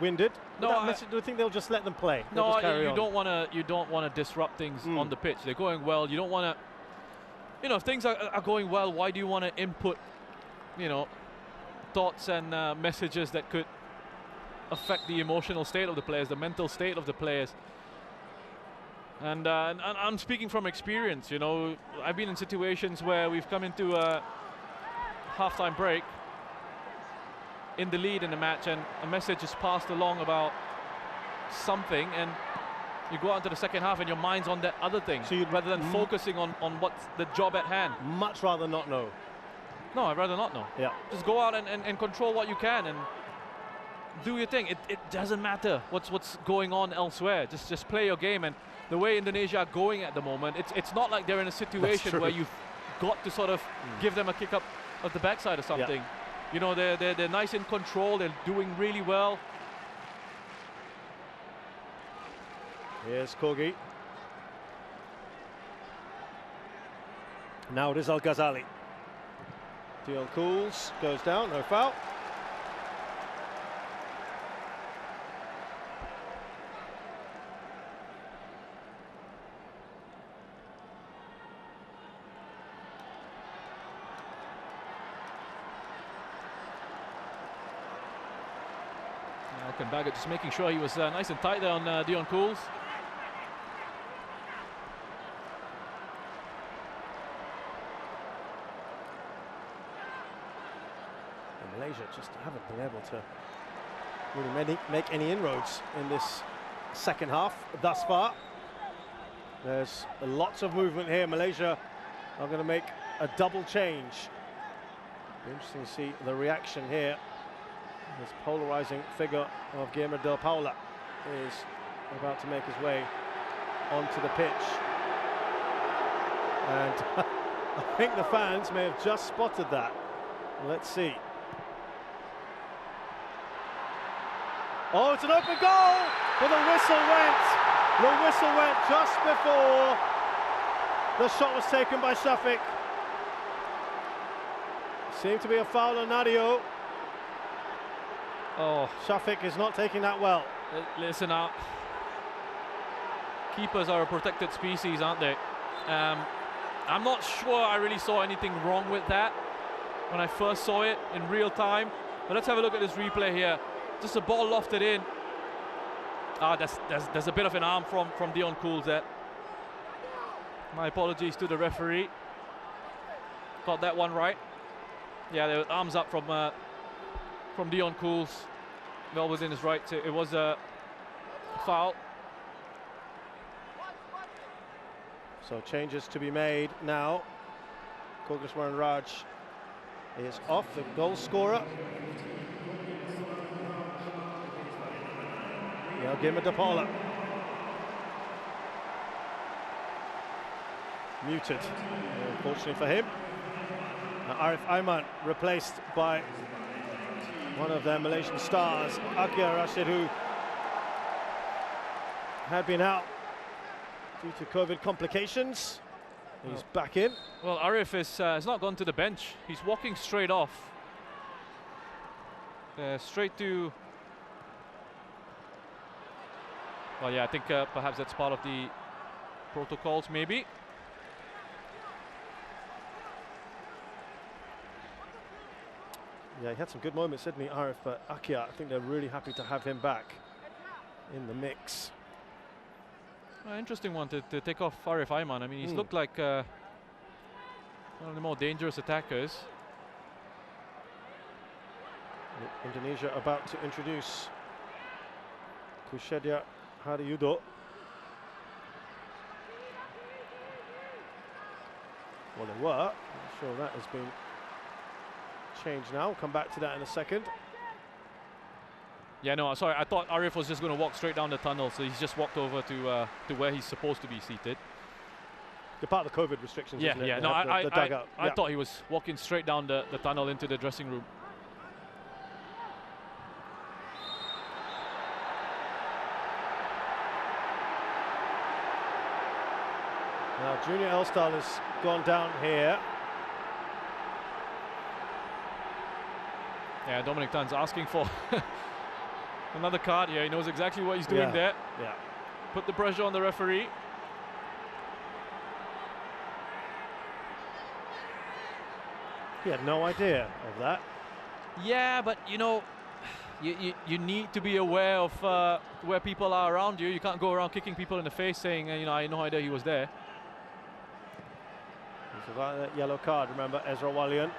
winded. No, do you think they'll just let them play? No, you don't want to disrupt things on the pitch. They're going well. You don't want to, if things are going well, why do you want to input, thoughts and messages that could affect the emotional state of the players, the mental state of the players. And I'm speaking from experience, you know. I've been in situations where we've come into a halftime break in the lead in the match, and a message is passed along about something, and you go out into the second half and your mind's on that other thing, so rather than focusing on what's the job at hand. Much rather not know. No, I'd rather not know. Yeah. Just go out and control what you can and do your thing. It doesn't matter what's going on elsewhere. Just play your game. And the way Indonesia are going at the moment, it's not like they're in a situation where you've got to sort of give them a kick up of the backside or something. Yeah. You know, they're nice in control. They're doing really well. Here's Kogi. Now it is Al-Ghazali. Dion Cools goes down, no foul. Baggett just making sure he was nice and tight there on Dion Cools. And Malaysia just haven't been able to really make any inroads in this second half thus far. There's lots of movement here. Malaysia are going to make a double change. Be interesting to see the reaction here. This polarizing figure of Guillermo Del Paula is about to make his way onto the pitch. And I think the fans may have just spotted that. Let's see. Oh, it's an open goal! But the whistle went. The whistle went just before the shot was taken by Shafiq. Seemed to be a foul on Nadio. Oh, Shafiq is not taking that well. Listen up. Keepers are a protected species, aren't they? I'm not sure I really saw anything wrong with that when I first saw it in real time. But let's have a look at this replay here. Just a ball lofted in. There's a bit of an arm from Dion Cools there. My apologies to the referee. Got that one right. Yeah, there were arms up from Dion Cools. Well within his right. It was a foul. So changes to be made now. Koglaswaran Raj is off, the goal scorer. Yeah, Guillermo Del Paula. Muted, unfortunately for him. Arif Aiman replaced by one of their Malaysian stars, Akia Rashid, who had been out due to COVID complications. He's back in. Well, Arif has not gone to the bench. He's walking straight off. Straight to... Well, yeah, I think perhaps that's part of the protocols, maybe. Yeah, he had some good moments, didn't he, Arif? But Akia, I think they're really happy to have him back in the mix. Interesting one to take off Arif Aiman. I mean, he's looked like one of the more dangerous attackers. Indonesia about to introduce Kushedia Hariyudo. Well, they were. I'm sure that has been changed now. We'll come back to that in a second. Yeah, no, sorry. I thought Arif was just going to walk straight down the tunnel, so he's just walked over to where he's supposed to be seated. They're part of the COVID restrictions, yeah, isn't it? Yeah, no, I thought he was walking straight down the tunnel into the dressing room. Now, Junior Elstal has gone down here. Yeah, Dominic Tan's asking for another card here. He knows exactly what he's doing there. Yeah. Put the pressure on the referee. He had no idea of that. Yeah, but you know, you need to be aware of where people are around you. You can't go around kicking people in the face saying, you know, I had no idea he was there. He's about that yellow card, remember, Ezra Wallian.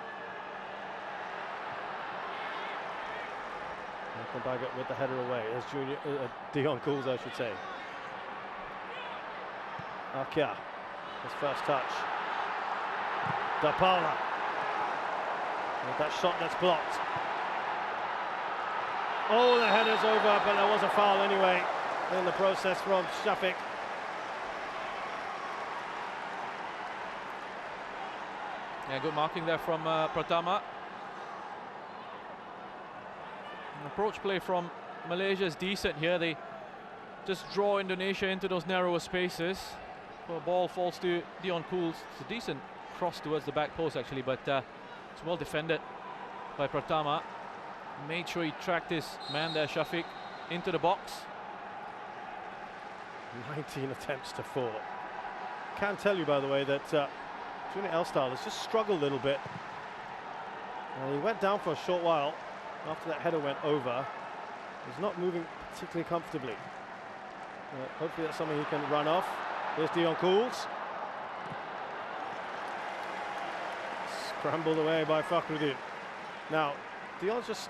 Malcolm Baggett with the header away. There's Dion Cools, I should say. Akia, his first touch. Da Paula. With that shot that's blocked. Oh, the header's over, but there was a foul anyway in the process from Shafiq. Yeah, good marking there from Pratama. An approach play from Malaysia is decent here. They just draw Indonesia into those narrower spaces. The ball falls to Dion Cools. It's a decent cross towards the back post actually, but it's well defended by Pratama. Made sure he tracked his man there, Shafiq, into the box. 19 attempts to 4. Can tell you, by the way, that Junior Elstal has just struggled a little bit. He went down for a short while after that header went over. He's not moving particularly comfortably. Hopefully that's something he can run off. Here's Dion Cools. Scrambled away by Fakhruddin. Now, Dion's just,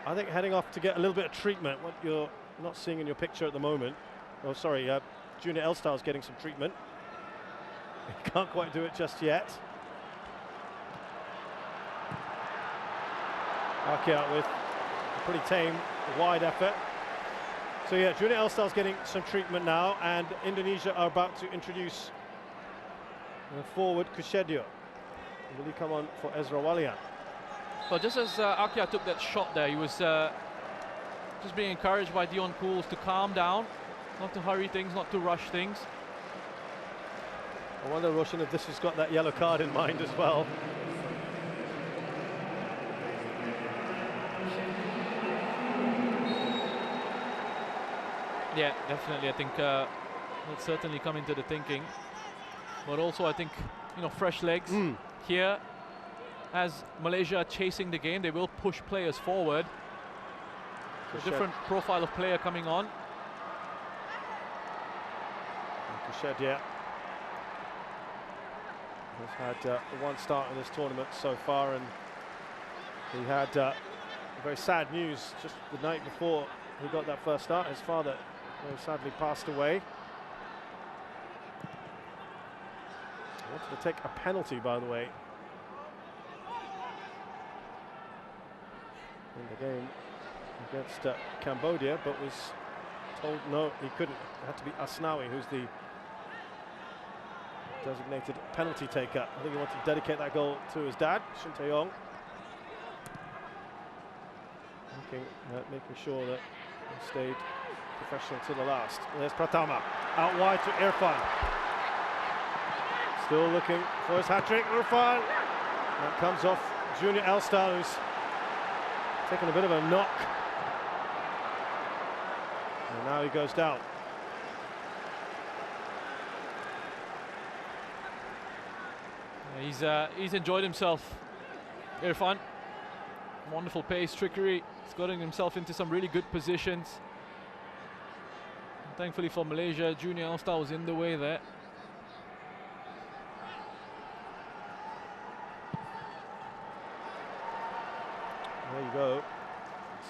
I think, heading off to get a little bit of treatment, what you're not seeing in your picture at the moment. Oh, sorry, Junior Elstal's getting some treatment. He can't quite do it just yet. Akia with a pretty tame, wide effort. So yeah, Junior Elstal's getting some treatment now, and Indonesia are about to introduce forward Kushedio. Will he come on for Ezra Wallian? Well, just as Akia took that shot there, he was just being encouraged by Dion Cools to calm down, not to hurry things, not to rush things. I wonder, Roshan, if this has got that yellow card in mind as well. Yeah, definitely. I think that's certainly come into the thinking. But also, I think, you know, fresh legs here. As Malaysia are chasing the game, they will push players forward. A different profile of player coming on. Kushedia has had one start in this tournament so far, and he had very sad news just the night before he got that first start. His father sadly passed away. He wanted to take a penalty, by the way, in the game against Cambodia, but was told no, he couldn't. It had to be Asnawi, who's the designated penalty taker. I think he wanted to dedicate that goal to his dad, Shin Tae-yong. Making sure that he stayed professional to the last. And there's Pratama, out wide to Irfan. Still looking for his hat-trick, Irfan. That comes off Junior Elstal, who's taking a bit of a knock. And now he goes down. He's enjoyed himself, Irfan. Wonderful pace, trickery. He's gotten himself into some really good positions. And thankfully for Malaysia, Junior Elstal was in the way there. There you go.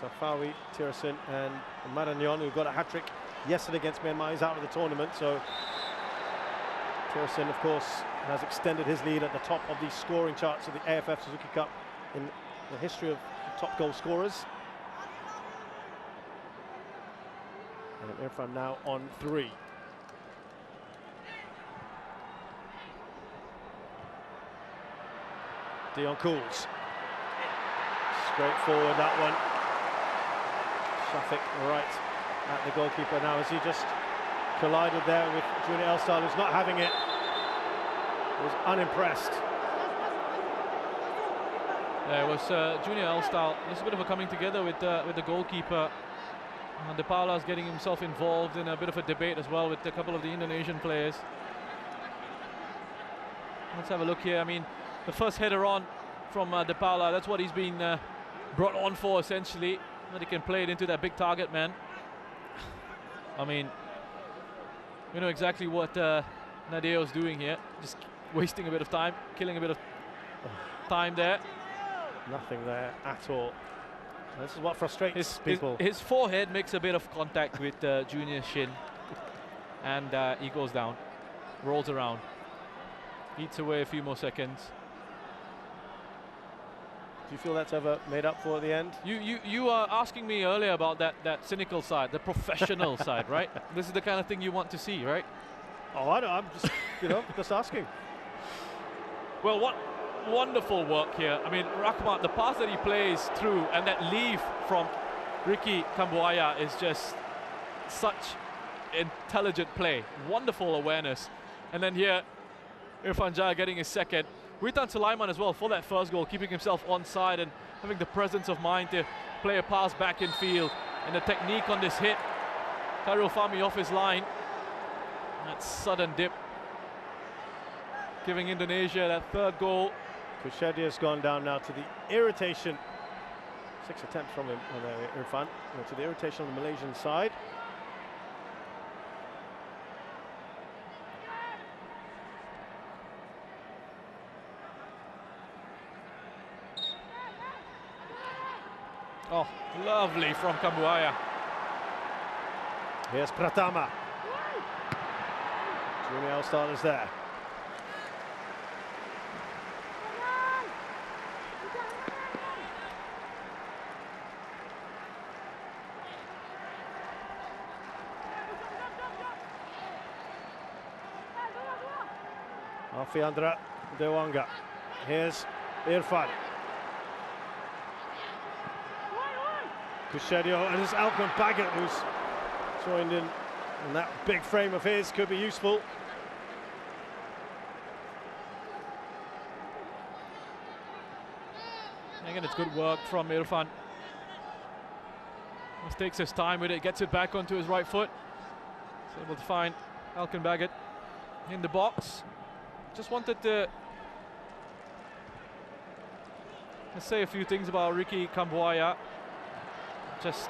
Safawi, Tirasin and Maranyon, who got a hat-trick yesterday against Myanmar, is out of the tournament. So Tirasin, of course, has extended his lead at the top of the scoring charts of the AFF Suzuki Cup in the history of top goal scorers. And Irfan now on 3. Dion Cools. Straight forward, that one. Shafiq right at the goalkeeper now, as he just collided there with Junior Elstal, who's not having it. Was unimpressed. There was Junior Elstal. There's a bit of a coming together with the goalkeeper. De Paula's getting himself involved in a bit of a debate as well with a couple of the Indonesian players. Let's have a look here. I mean, the first header on from De Paula. That's what he's been brought on for, essentially. That he can play it into that big target man. I mean, we know exactly what Nadeo's doing here. Just wasting a bit of time, killing a bit of time there. Nothing there at all. This is what frustrates people. His forehead makes a bit of contact with Junior's shin, and he goes down, rolls around, eats away a few more seconds. Do you feel that's ever made up for at the end? You were asking me earlier about that cynical side, the professional side, right? This is the kind of thing you want to see, right? Oh, I don't. I'm just, just asking. Well, what wonderful work here. I mean, Rahmat, the pass that he plays through and that leave from Ricky Kambuaya is just such intelligent play. Wonderful awareness. And then here, Irfan Jaya getting his second. Witan Sulaiman as well for that first goal, keeping himself onside and having the presence of mind to play a pass back in field. And the technique on this hit. Khairul Fahmi off his line. That sudden dip, giving Indonesia that third goal. Kushadia's gone down now to the irritation. 6 attempts from him, Irfan, to the irritation on the Malaysian side. Oh, lovely from Kambuaya. Here's Pratama. Junior All-Stars there. Alfiandra Dewanga. Here's Irfan. Kushadio, and it's Alkan Baggett who's joined in, and that big frame of his could be useful. Again, it's good work from Irfan. Just takes his time with it, gets it back onto his right foot. He's able to find Alkan Baggett in the box. Just wanted to say a few things about Ricky Kambuaya. Just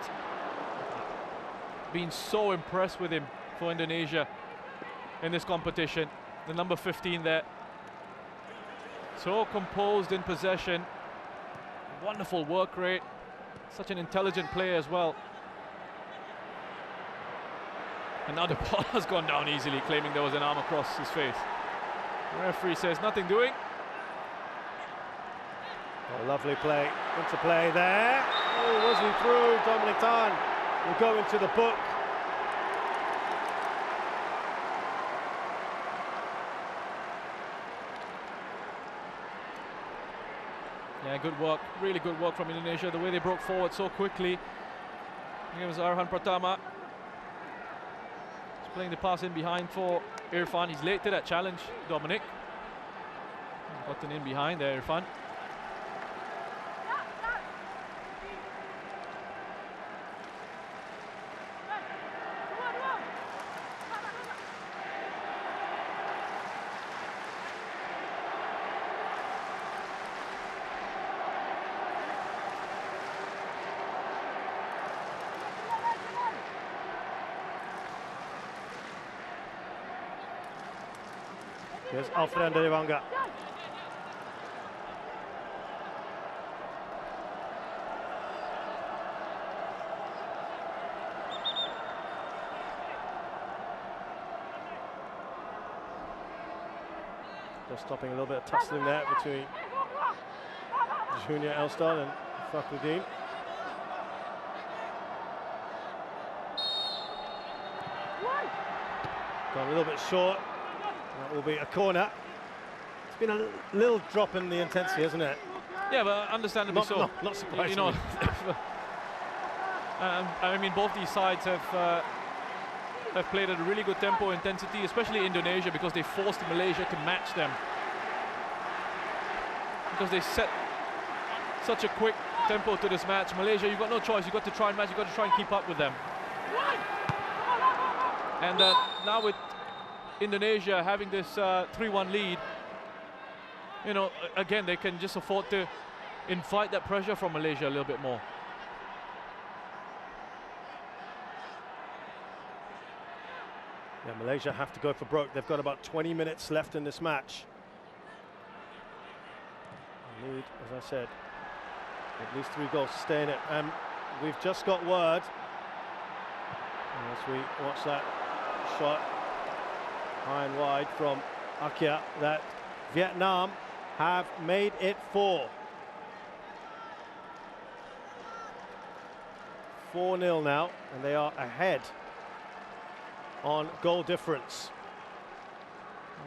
been so impressed with him for Indonesia in this competition. The number 15 there. So composed in possession. Wonderful work rate. Such an intelligent player as well. And now the ball has gone down easily, claiming there was an arm across his face. The referee says nothing doing. Oh, lovely play, interplay there. Oh, was he through? Dominic Tan will go into the book. Yeah, good work, really good work from Indonesia. The way they broke forward so quickly. Here was Arhan Pratama. He's playing the pass in behind for Irfan. He's late to that challenge, Dominic. Gotten in behind there, Irfan. Here's Alfred Dewanga. Just stopping a little bit of tussling there between Junior Elston and Fakhruddin. Gone a little bit short. That will be a corner. It's been a little drop in the intensity, hasn't it? Yeah, but understandably so. Not surprisingly. You know, I mean, both these sides have played at a really good tempo, intensity, especially Indonesia, because they forced Malaysia to match them. Because they set such a quick tempo to this match. Malaysia, you've got no choice. You've got to try and match. You've got to try and keep up with them. And now with Indonesia having this 3-1 lead, you know, again, they can just afford to invite that pressure from Malaysia a little bit more. Yeah, Malaysia have to go for broke. They've got about 20 minutes left in this match. Need, as I said, at least 3 goals to stay in it. And we've just got word, as we watch that shot high and wide from Akia, that Vietnam have made it 4-0 now, and they are ahead on goal difference.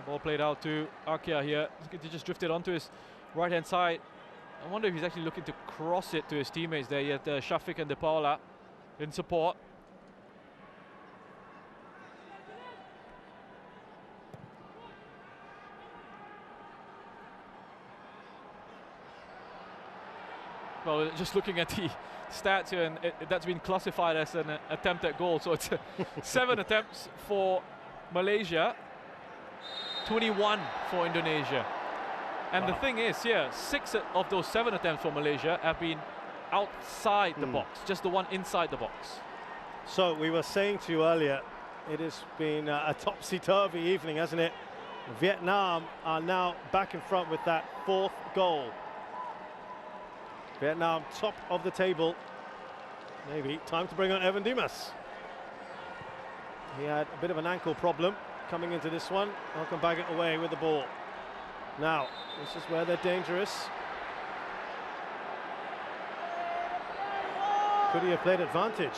Ball played out to Akia here. He just drifted onto his right-hand side. I wonder if he's actually looking to cross it to his teammates there. He had Shafiq and De Paula in support. Well, just looking at the stats here, and that's been classified as an attempt at goal. So it's 7 attempts for Malaysia, 21 for Indonesia. And the thing is, 6 of those 7 attempts for Malaysia have been outside the box, just the one inside the box. So we were saying to you earlier, it has been a topsy-turvy evening, hasn't it? Vietnam are now back in front with that 4th goal. Vietnam top of the table. Maybe time to bring on Evan Dimas. He had a bit of an ankle problem coming into this one. Welcome back it away with the ball. Now, this is where they're dangerous. Could he have played advantage?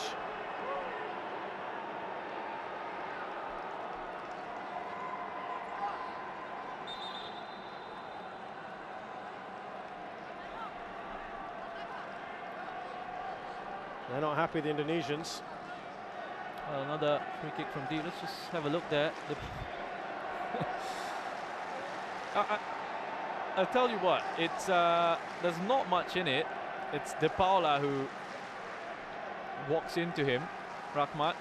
They're not happy, the Indonesians. Well, another free kick from D. Let's just have a look there. I'll tell you what, it's there's not much in it. It's De Paula who walks into him, Rahmat,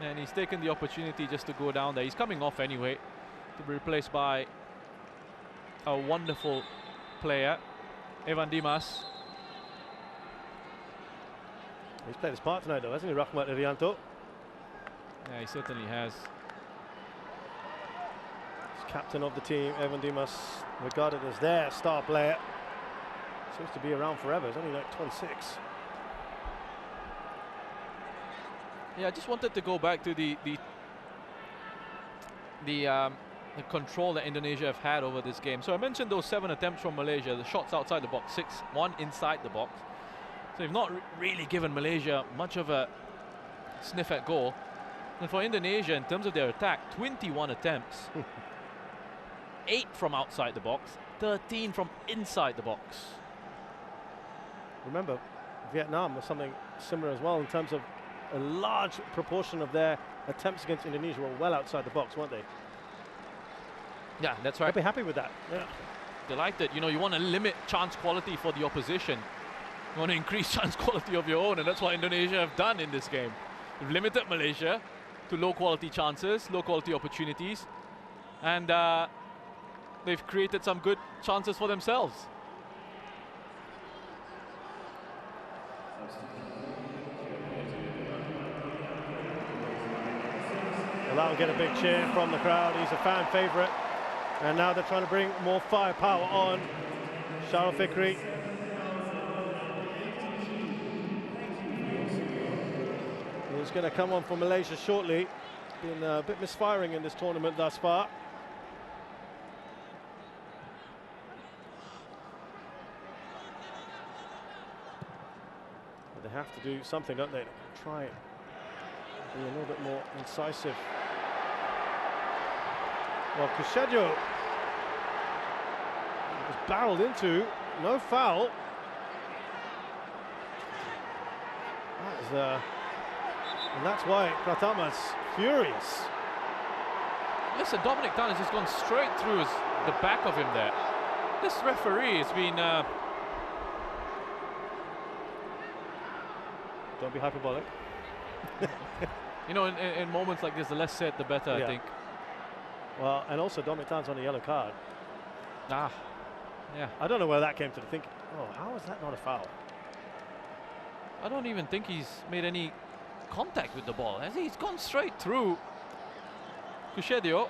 and he's taken the opportunity just to go down there. He's coming off anyway, to be replaced by a wonderful player, Evan Dimas. He's played his part tonight though, hasn't he, Rahmat Irianto? Yeah, he certainly has. He's captain of the team, Evan Dimas, regarded as their star player. Seems to be around forever, he's only like 26. Yeah, I just wanted to go back to the control that Indonesia have had over this game. So I mentioned those 7 attempts from Malaysia, the shots outside the box, 6, 1 inside the box. So they've not really given Malaysia much of a sniff at goal. And for Indonesia, in terms of their attack, 21 attempts, 8 from outside the box, 13 from inside the box. Remember, Vietnam was something similar as well in terms of a large proportion of their attempts against Indonesia were well outside the box, weren't they? Yeah, that's right. I'd be happy with that. Yeah. Delighted. You know, you want to limit chance quality for the opposition. You want to increase chance quality of your own, and that's what Indonesia have done in this game. They've limited Malaysia to low quality chances, low quality opportunities, and they've created some good chances for themselves. Well, that'll get a big cheer from the crowd. He's a fan favourite, and now they're trying to bring more firepower on Sharul Fikri. He's going to come on for Malaysia shortly. Been a bit misfiring in this tournament thus far. But they have to do something, don't they? Try it. Be a little bit more incisive. Well, Kushedjo was barreled into, no foul. That is and that's why Pratama's furious. Listen, Dominic Tan has just gone straight through the back of him there. This referee has been... Don't be hyperbolic. You know, in moments like this, the less said, the better, I think. Well, and also Dominic Tan's on a yellow card. Ah. Yeah. I don't know where that came to. Think, oh, how is that not a foul? I don't even think he's made any contact with the ball. He's gone straight through Kushedio.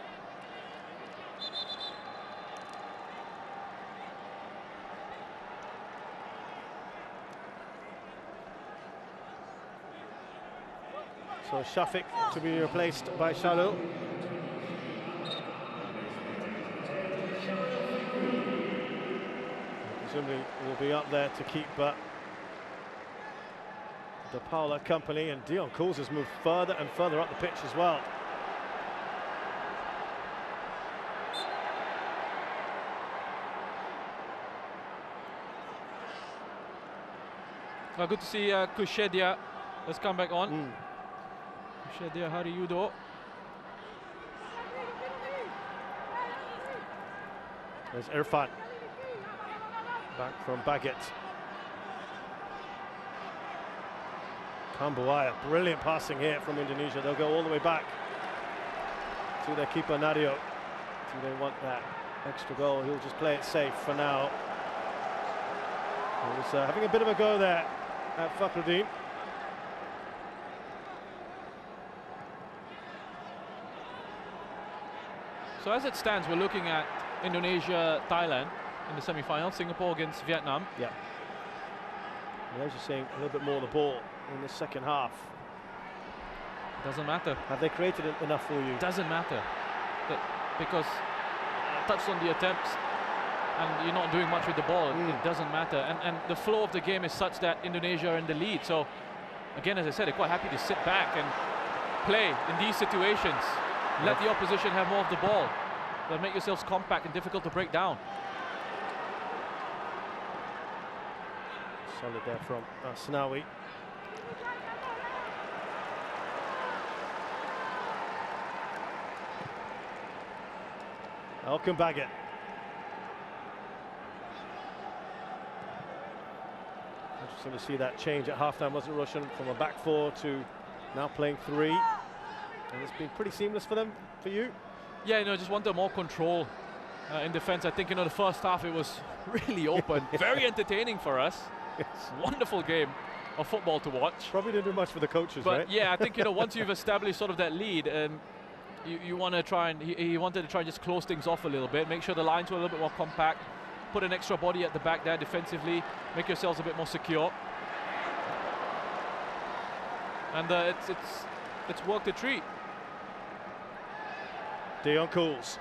So Shafiq to be replaced by Shalul. Presumably will be up there to keep the Paula company, and Dion Cools has moved further and further up the pitch as well. Well, good to see Kushedia has come back on. Kushedia, how do you do? There's Irfan. Back from Baggett. Kambuaya, brilliant passing here from Indonesia. They'll go all the way back to their keeper Nadio. Do they want that extra goal? He'll just play it safe for now. He was having a bit of a go there at Fakhruddin. So as it stands, we're looking at Indonesia, Thailand in the semi-final. Singapore against Vietnam. Yeah. Malaysia seeing a little bit more of the ball in the second half. Doesn't matter. Have they created enough for you? Doesn't matter. Because touched on the attempts and you're not doing much with the ball. It doesn't matter. And the flow of the game is such that Indonesia are in the lead. So again, as I said, they're quite happy to sit back and play in these situations. Let the opposition have more of the ball. They'll make yourselves compact and difficult to break down. Solid there from Snawi. Elkan Baggett. Interesting to see that change at halftime, wasn't Russian, from a back four to now playing three. And it's been pretty seamless for them, for you? Yeah, just wanted more control in defense. I think, the first half it was really open, very entertaining for us. Yes. Wonderful game of football to watch. Probably didn't do much for the coaches, but right? Yeah, I think, once you've established sort of that lead, you want to try and, he wanted to try and just close things off a little bit, make sure the lines were a little bit more compact, put an extra body at the back there defensively, make yourselves a bit more secure. And it's worked a treat. Dion Cools,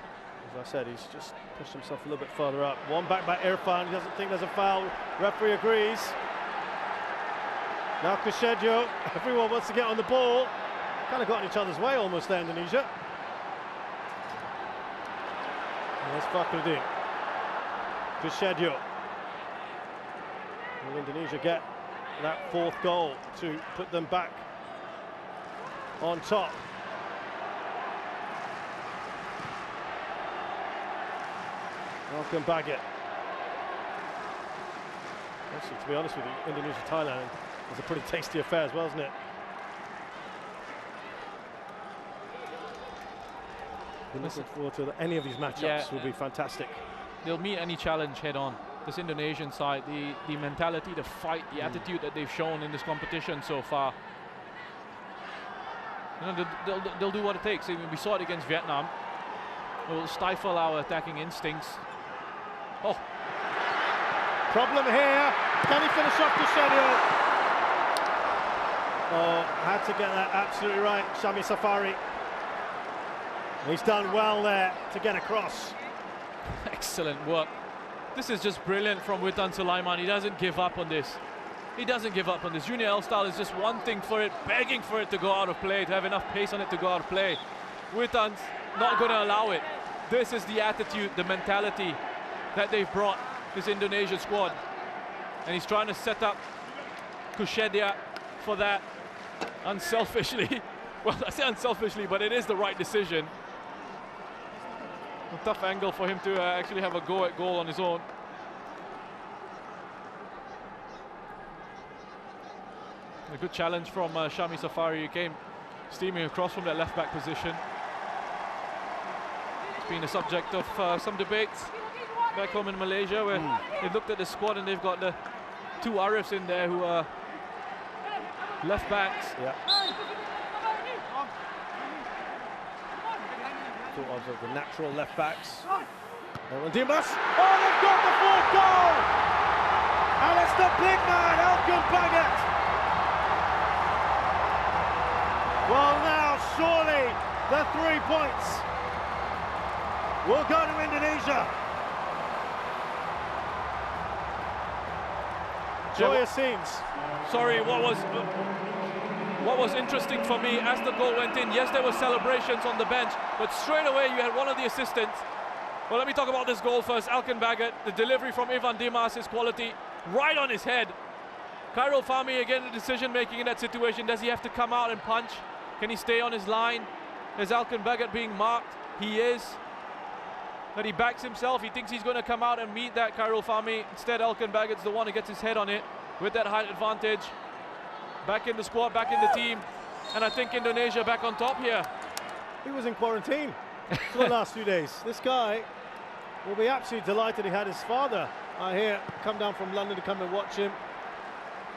as I said, he's just pushed himself a little bit further up. One back by Irfan, he doesn't think there's a foul. Referee agrees. Now Kushedio, everyone wants to get on the ball. Kind of got in each other's way almost there, Indonesia. There's Fakhruddin. Kushedio. Will Indonesia get that fourth goal to put them back on top? Elkan Baggett. Actually, to be honest with you, Indonesia-Thailand is a pretty tasty affair as well, isn't it? We're looking forward to any of these matchups. Will be fantastic. They'll meet any challenge head on. This Indonesian side, the mentality, the fight, the attitude that they've shown in this competition so far. They'll do what it takes. I mean, we saw it against Vietnam. They'll stifle our attacking instincts. Oh. Problem here. Can he finish off Kushedio? Oh, had to get that absolutely right, Shami Safari. He's done well there to get across. Excellent work. This is just brilliant from Witan Sulaiman. He doesn't give up on this. He doesn't give up on this. Junior L-Style is just wanting for it, begging for it to go out of play, to have enough pace on it to go out of play. Witan's not going to allow it. This is the attitude, the mentality that they've brought this Indonesian squad. And he's trying to set up Kushedia for that unselfishly. Well, I say unselfishly, but it is the right decision. A tough angle for him to actually have a go at goal on his own. A good challenge from Shami Safari. He came steaming across from that left back position. It's been a subject of some debates back home in Malaysia, where they looked at the squad and they've got the 2 Arifs in there who are left backs. Yeah. Two of the natural left backs. Dimas. Oh, they've got the 4th goal! And it's the big man, Alkan Bagat. Well, now surely the 3 points will go to Indonesia. Joyous scenes. Sorry, what was interesting for me as the goal went in, yes, there were celebrations on the bench, but straight away you had one of the assistants. Well, let me talk about this goal first. Alkan Bagat, the delivery from Ivan Dimas, his quality, right on his head. Khairul Fahmi, again, the decision-making in that situation. Does he have to come out and punch? Can he stay on his line? Is Alkan Bagat being marked? He is. But he backs himself. He thinks he's going to come out and meet that Khairul Fahmi. Instead, Alkan Bagat's the one who gets his head on it with that height advantage. Back in the squad, back in the team. And I think Indonesia back on top here. He was in quarantine for the last few days. This guy will be absolutely delighted he had his father, I hear, come down from London to come and watch him.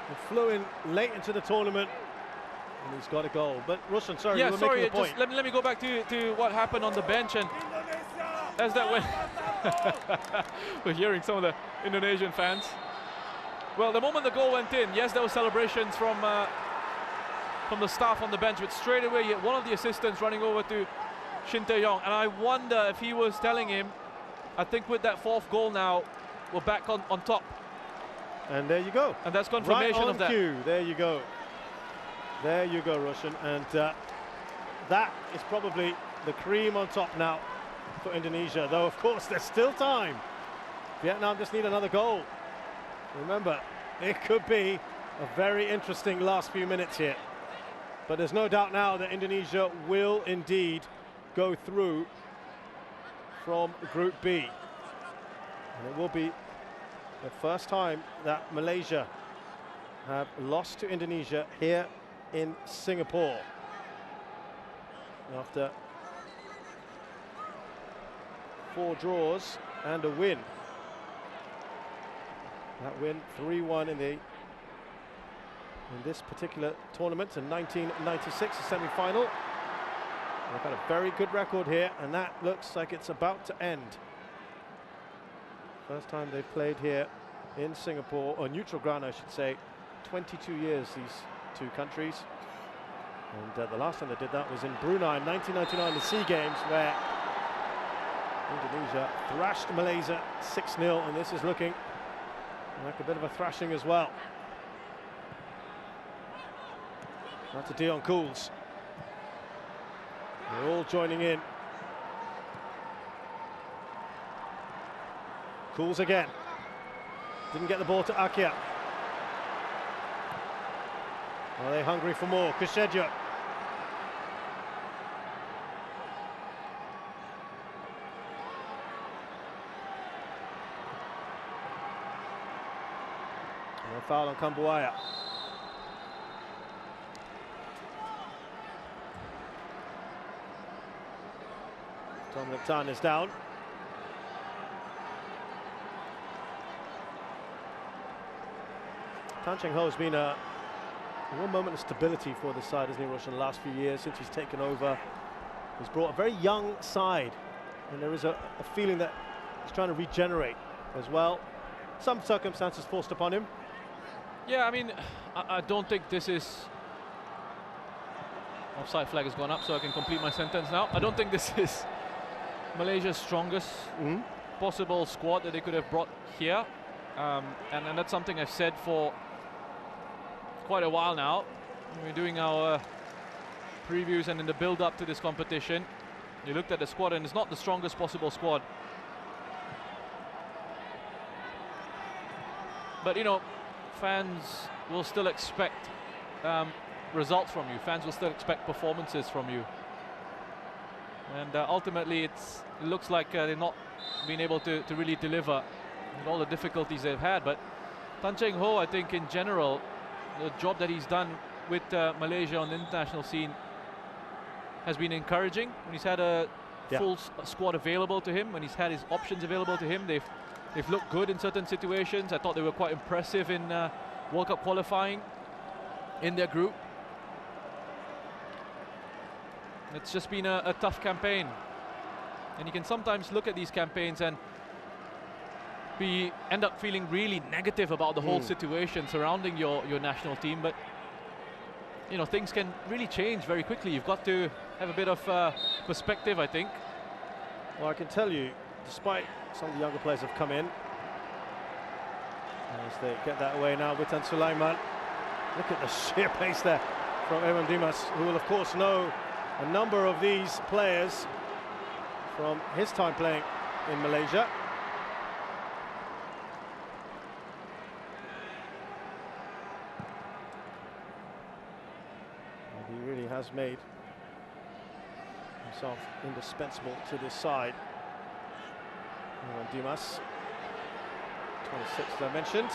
He flew in late into the tournament and he's got a goal. But Rushan, sorry, yeah, you were making a point. Just let me go back to what happened on the bench. And as that went, we're hearing some of the Indonesian fans. Well, the moment the goal went in, yes, there were celebrations from the staff on the bench, but straight away you had one of the assistants running over to Shin Tae-yong, and I wonder if he was telling him, I think with that 4th goal now, we're back on top. And there you go. And that's confirmation right on of that. cue. There you go. There you go, Rushan. And that is probably the cream on top now for Indonesia, though of course there's still time. Vietnam just need another goal. Remember, it could be a very interesting last few minutes here. But there's no doubt now that Indonesia will indeed go through from Group B. And it will be the first time that Malaysia have lost to Indonesia here in Singapore. After 4 draws and a win. That win 3-1 in this particular tournament in 1996, the semi-final. They've had a very good record here, and that looks like it's about to end. First time they've played here in Singapore, or neutral ground I should say, 22 years, these 2 countries. And the last time they did that was in Brunei in 1999, the SEA Games, where Indonesia thrashed Malaysia 6-0, and this is looking like a bit of a thrashing as well. That's a Dion Cools. They're all joining in. Cools again. Didn't get the ball to Akia. Are they hungry for more? Kusheja. And a foul on Kambuaya. Dominic Tan is down. Tan Cheng Ho has been a one moment of stability for the side, hasn't he, Rush, in the last few years since he's taken over. He's brought a very young side, and there is a feeling that he's trying to regenerate as well. Some circumstances forced upon him. Yeah, I mean, I don't think this is... Offside flag has gone up, so I can complete my sentence now. I don't think this is Malaysia's strongest possible squad that they could have brought here. And that's something I've said for quite a while now. We're doing our previews, and in the build-up to this competition, you looked at the squad, and it's not the strongest possible squad. But, you know, fans will still expect results from you. Fans will still expect performances from you. And ultimately, it looks like they've not been able to really deliver with all the difficulties they've had. But Tan Cheng Ho, I think, in general, the job that he's done with Malaysia on the international scene has been encouraging. When he's had a full squad available to him, when he's had his options available to him, they've looked good in certain situations. I thought they were quite impressive in World Cup qualifying in their group. It's just been a tough campaign, and you can sometimes look at these campaigns and end up feeling really negative about the whole situation surrounding your national team. But you know, things can really change very quickly. You've got to have a bit of perspective, I think. Well, I can tell you, despite some of the younger players have come in, as they get that away now, Witan Sulaiman. Look at the sheer pace there from Evan Dimas, who will of course know a number of these players from his time playing in Malaysia. And he really has made himself indispensable to this side. Evan Dimas, 26 as I mentioned,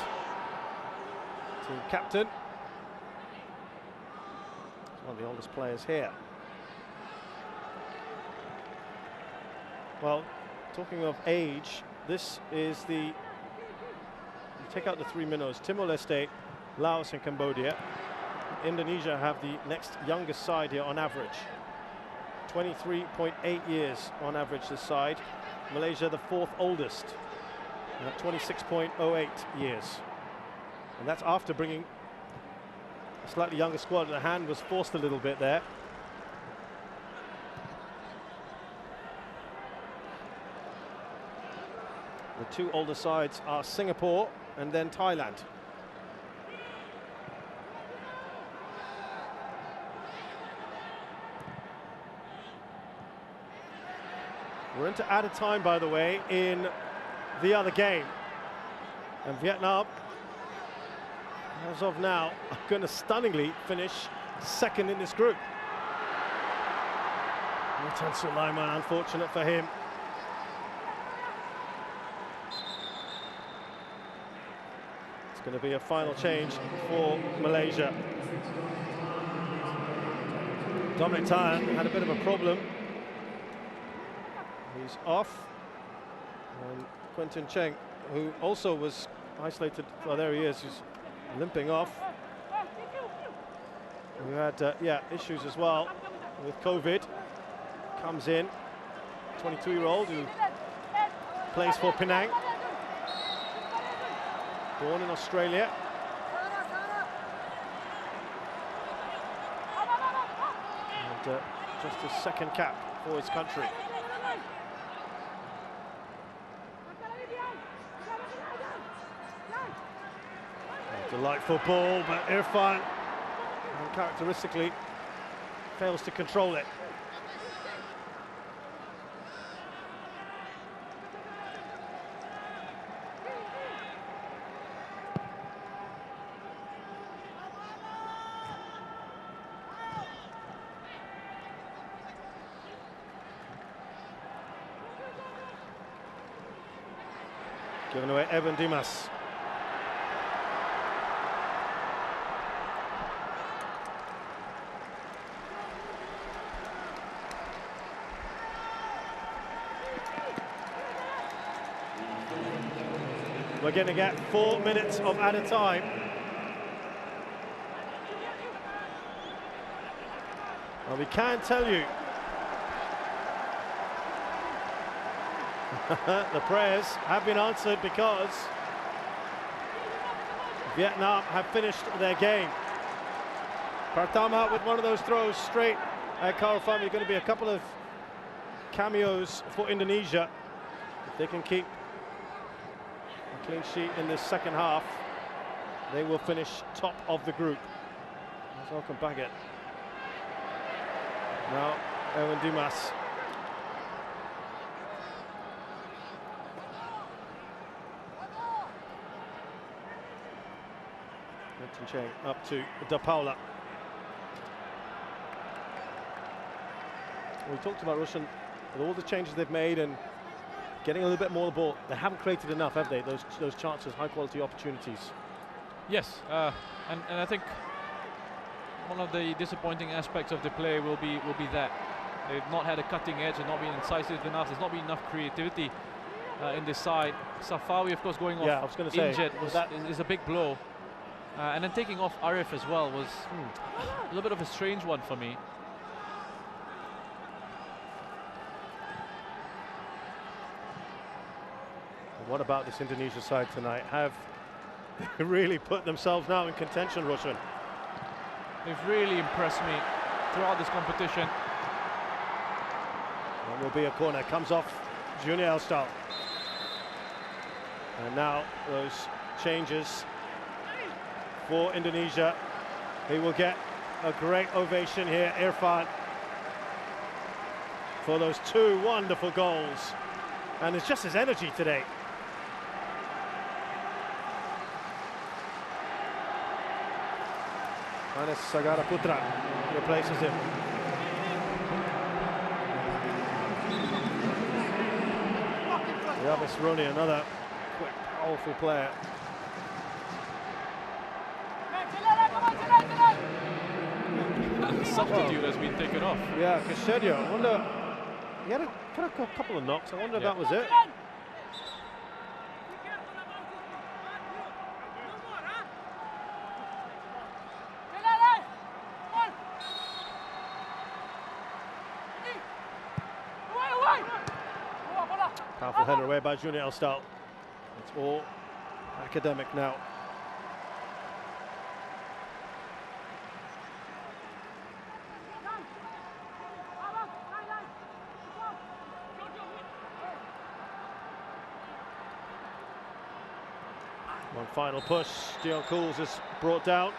team captain. He's one of the oldest players here. Well, talking of age, this is you take out the three minnows, Timor-Leste, Laos and Cambodia. Indonesia have the next youngest side here on average. 23.8 years on average this side. Malaysia the fourth oldest at 26.08 years. And that's after bringing a slightly younger squad. The hand was forced a little bit there. The two older sides are Singapore and then Thailand. We're into added time, by the way, in the other game. And Vietnam, as of now, are going to stunningly finish second in this group. Witan Sulaiman, unfortunate for him. It's going to be a final change for Malaysia. Dominic Tyan had a bit of a problem. He's off. And Quentin Cheng, who also was isolated, well, there he is, he's limping off. We had issues as well with COVID. Comes in, 22-year-old who plays for Penang, born in Australia. And just his second cap for his country. Delightful ball, but Irfan uncharacteristically fails to control it. Given away Evan Dimas. We're going to get 4 minutes of added time. Well, we can tell you the prayers have been answered because Vietnam have finished their game. Pratama with one of those throws straight at Karl Fami. Going to be a couple of cameos for Indonesia. If they can keep a clean sheet in this second half, they will finish top of the group. There's Elkan Baggett. Now Evan Dimas. Cheng up to Da Paula. We talked about Russian, with all the changes they've made and getting a little bit more of the ball. They haven't created enough, have they? Those chances, high quality opportunities. Yes, and I think one of the disappointing aspects of the play will be that They've not had a cutting edge and not been incisive enough. There's not been enough creativity in this side. Safawi, of course, going off I was going to say, injured is a big blow. And then taking off Arif as well was a little bit of a strange one for me. What about this Indonesia side tonight? Have really put themselves now in contention, Roshan? They've really impressed me throughout this competition. That will be a corner. Comes off Junior Elstal. And now those changes for Indonesia. He will get a great ovation here, Irfan, for those 2 wonderful goals. And it's just his energy today. Anis Sagara Putra replaces him. Yabis Roni, another quick, powerful player. The substitute has been taken off. Yeah, Casedio, I wonder, he had a couple of knocks. I wonder if that was it. Powerful header away by Junior Elstal. It's all academic now. One final push. Dion Cools is brought down.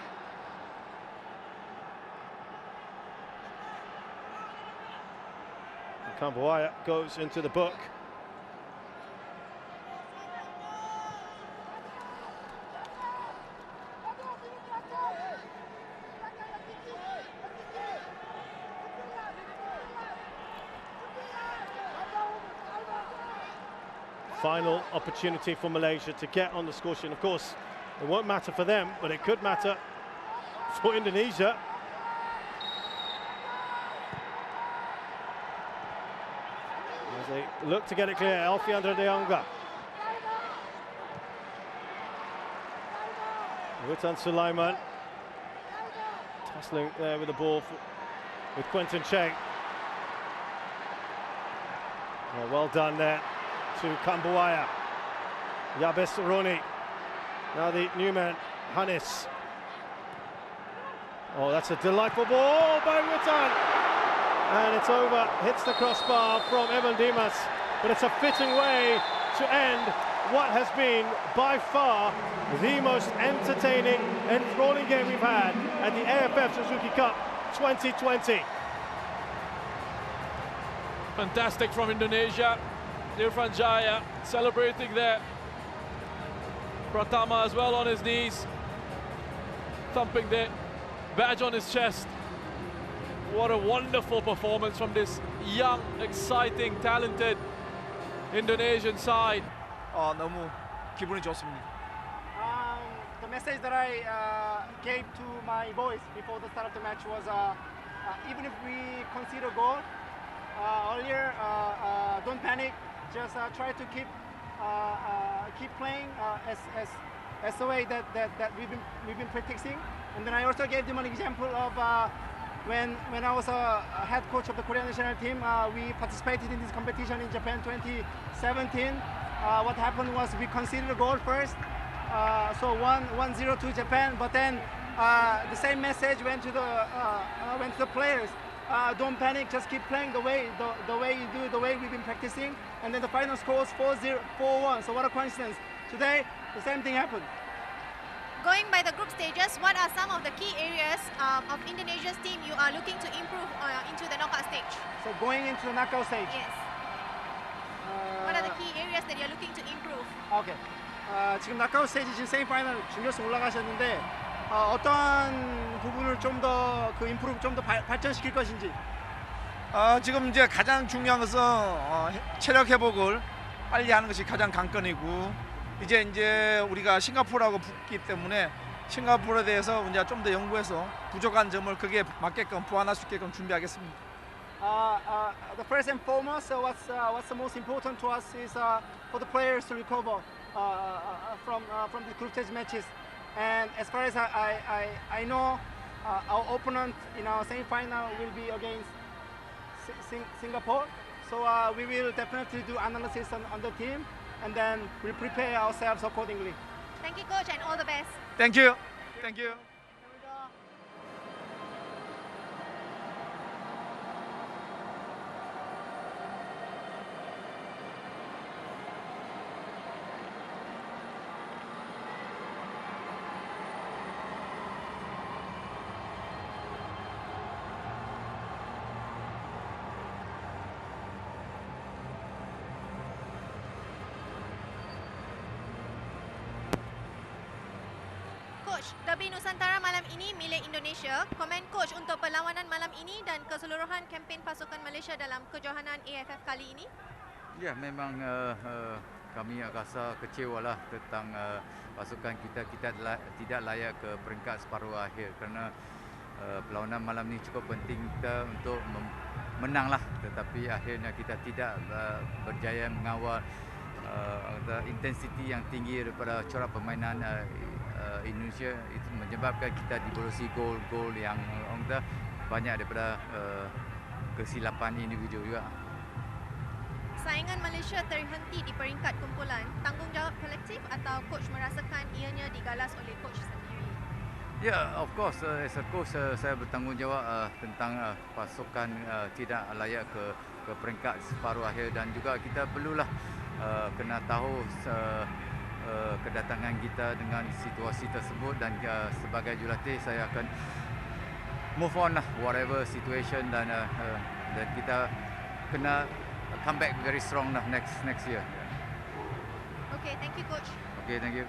Kambuaya goes into the book. Final opportunity for Malaysia to get on the score sheet. Of course, it won't matter for them, but it could matter for Indonesia. As they look to get it clear, Alfiandra De Jonga. Witan Sulaiman tussling there with the ball with Quentin Cheng. Oh, well done there to Kambuaya. Yabes Roni. Now the new man, Hannes. Oh, that's a delightful ball by Witan. And it's over, hits the crossbar from Evan Dimas. But it's a fitting way to end what has been by far the most entertaining, enthralling game we've had at the AFF Suzuki Cup 2020. Fantastic from Indonesia. Irfan Jaya celebrating there. Pratama as well on his knees, thumping the badge on his chest. What a wonderful performance from this young, exciting, talented Indonesian side. 너무 기분이 좋습니다. The message that I gave to my boys before the start of the match was even if we concede a goal earlier, don't panic. Just try to keep playing as the way that we've been practicing. And then I also gave them an example of when I was a head coach of the Korean national team. We participated in this competition in Japan 2017. What happened was we conceded a goal first, so 1-0 to Japan. But then the same message went to the players. Don't panic, just keep playing the way you do, the way we've been practicing. And then the final score was 4-1. So what a coincidence. Today, the same thing happened. Going by the group stages, what are some of the key areas of Indonesia's team you are looking to improve into the knockout stage? So going into the knockout stage. Yes. What are the key areas that you're looking to improve? Okay. 지금 knockout stage 지금 세미파이널 준결승 올라가셨는데 어떤 부분을 좀 더 그 임프루브 좀 더 발전시킬 것인지. 지금 이제 가장 중요한 것은 체력 회복을 빨리 하는 것이 가장 관건이고, 이제 우리가 싱가포르하고 붙기 때문에 싱가포르에 대해서 이제 좀 더 연구해서 부족한 점을 그게 맞게끔 보완할 수 있게끔 준비하겠습니다. the first and foremost, what's the most important to us is for the players to recover from the group stage matches. And as far as I know, our opponent in our semi-final will be against Singapore. So we will definitely do analysis on the team, and then we'll prepare ourselves accordingly. Thank you, coach, and all the best. Thank you. Thank you. Coach, derby Nusantara malam ini milik Indonesia. Komen coach untuk perlawanan malam ini dan keseluruhan kempen pasukan Malaysia dalam kejohanan AFF kali ini? Ya, memang kami rasa kecewalah tentang pasukan kita tidak layak ke peringkat separuh akhir kerana perlawanan malam ini cukup penting kita untuk menanglah, tetapi akhirnya kita tidak berjaya mengawal intensiti yang tinggi daripada corak permainan Indonesia. Itu menyebabkan kita diborosi gol-gol yang banyak daripada kesilapan individu juga. Saingan Malaysia terhenti di peringkat kumpulan. Tanggungjawab kolektif atau coach merasakan ianya digalas oleh coach sendiri? Ya, of course, as a coach saya bertanggungjawab tentang pasukan tidak layak ke peringkat separuh akhir, dan juga kita perlulah kena tahu kedatangan kita dengan situasi tersebut, dan sebagai jurulatih saya akan move on lah whatever situation, dan kita kena come back very strong lah next year. Okay, thank you coach. Okay, thank you.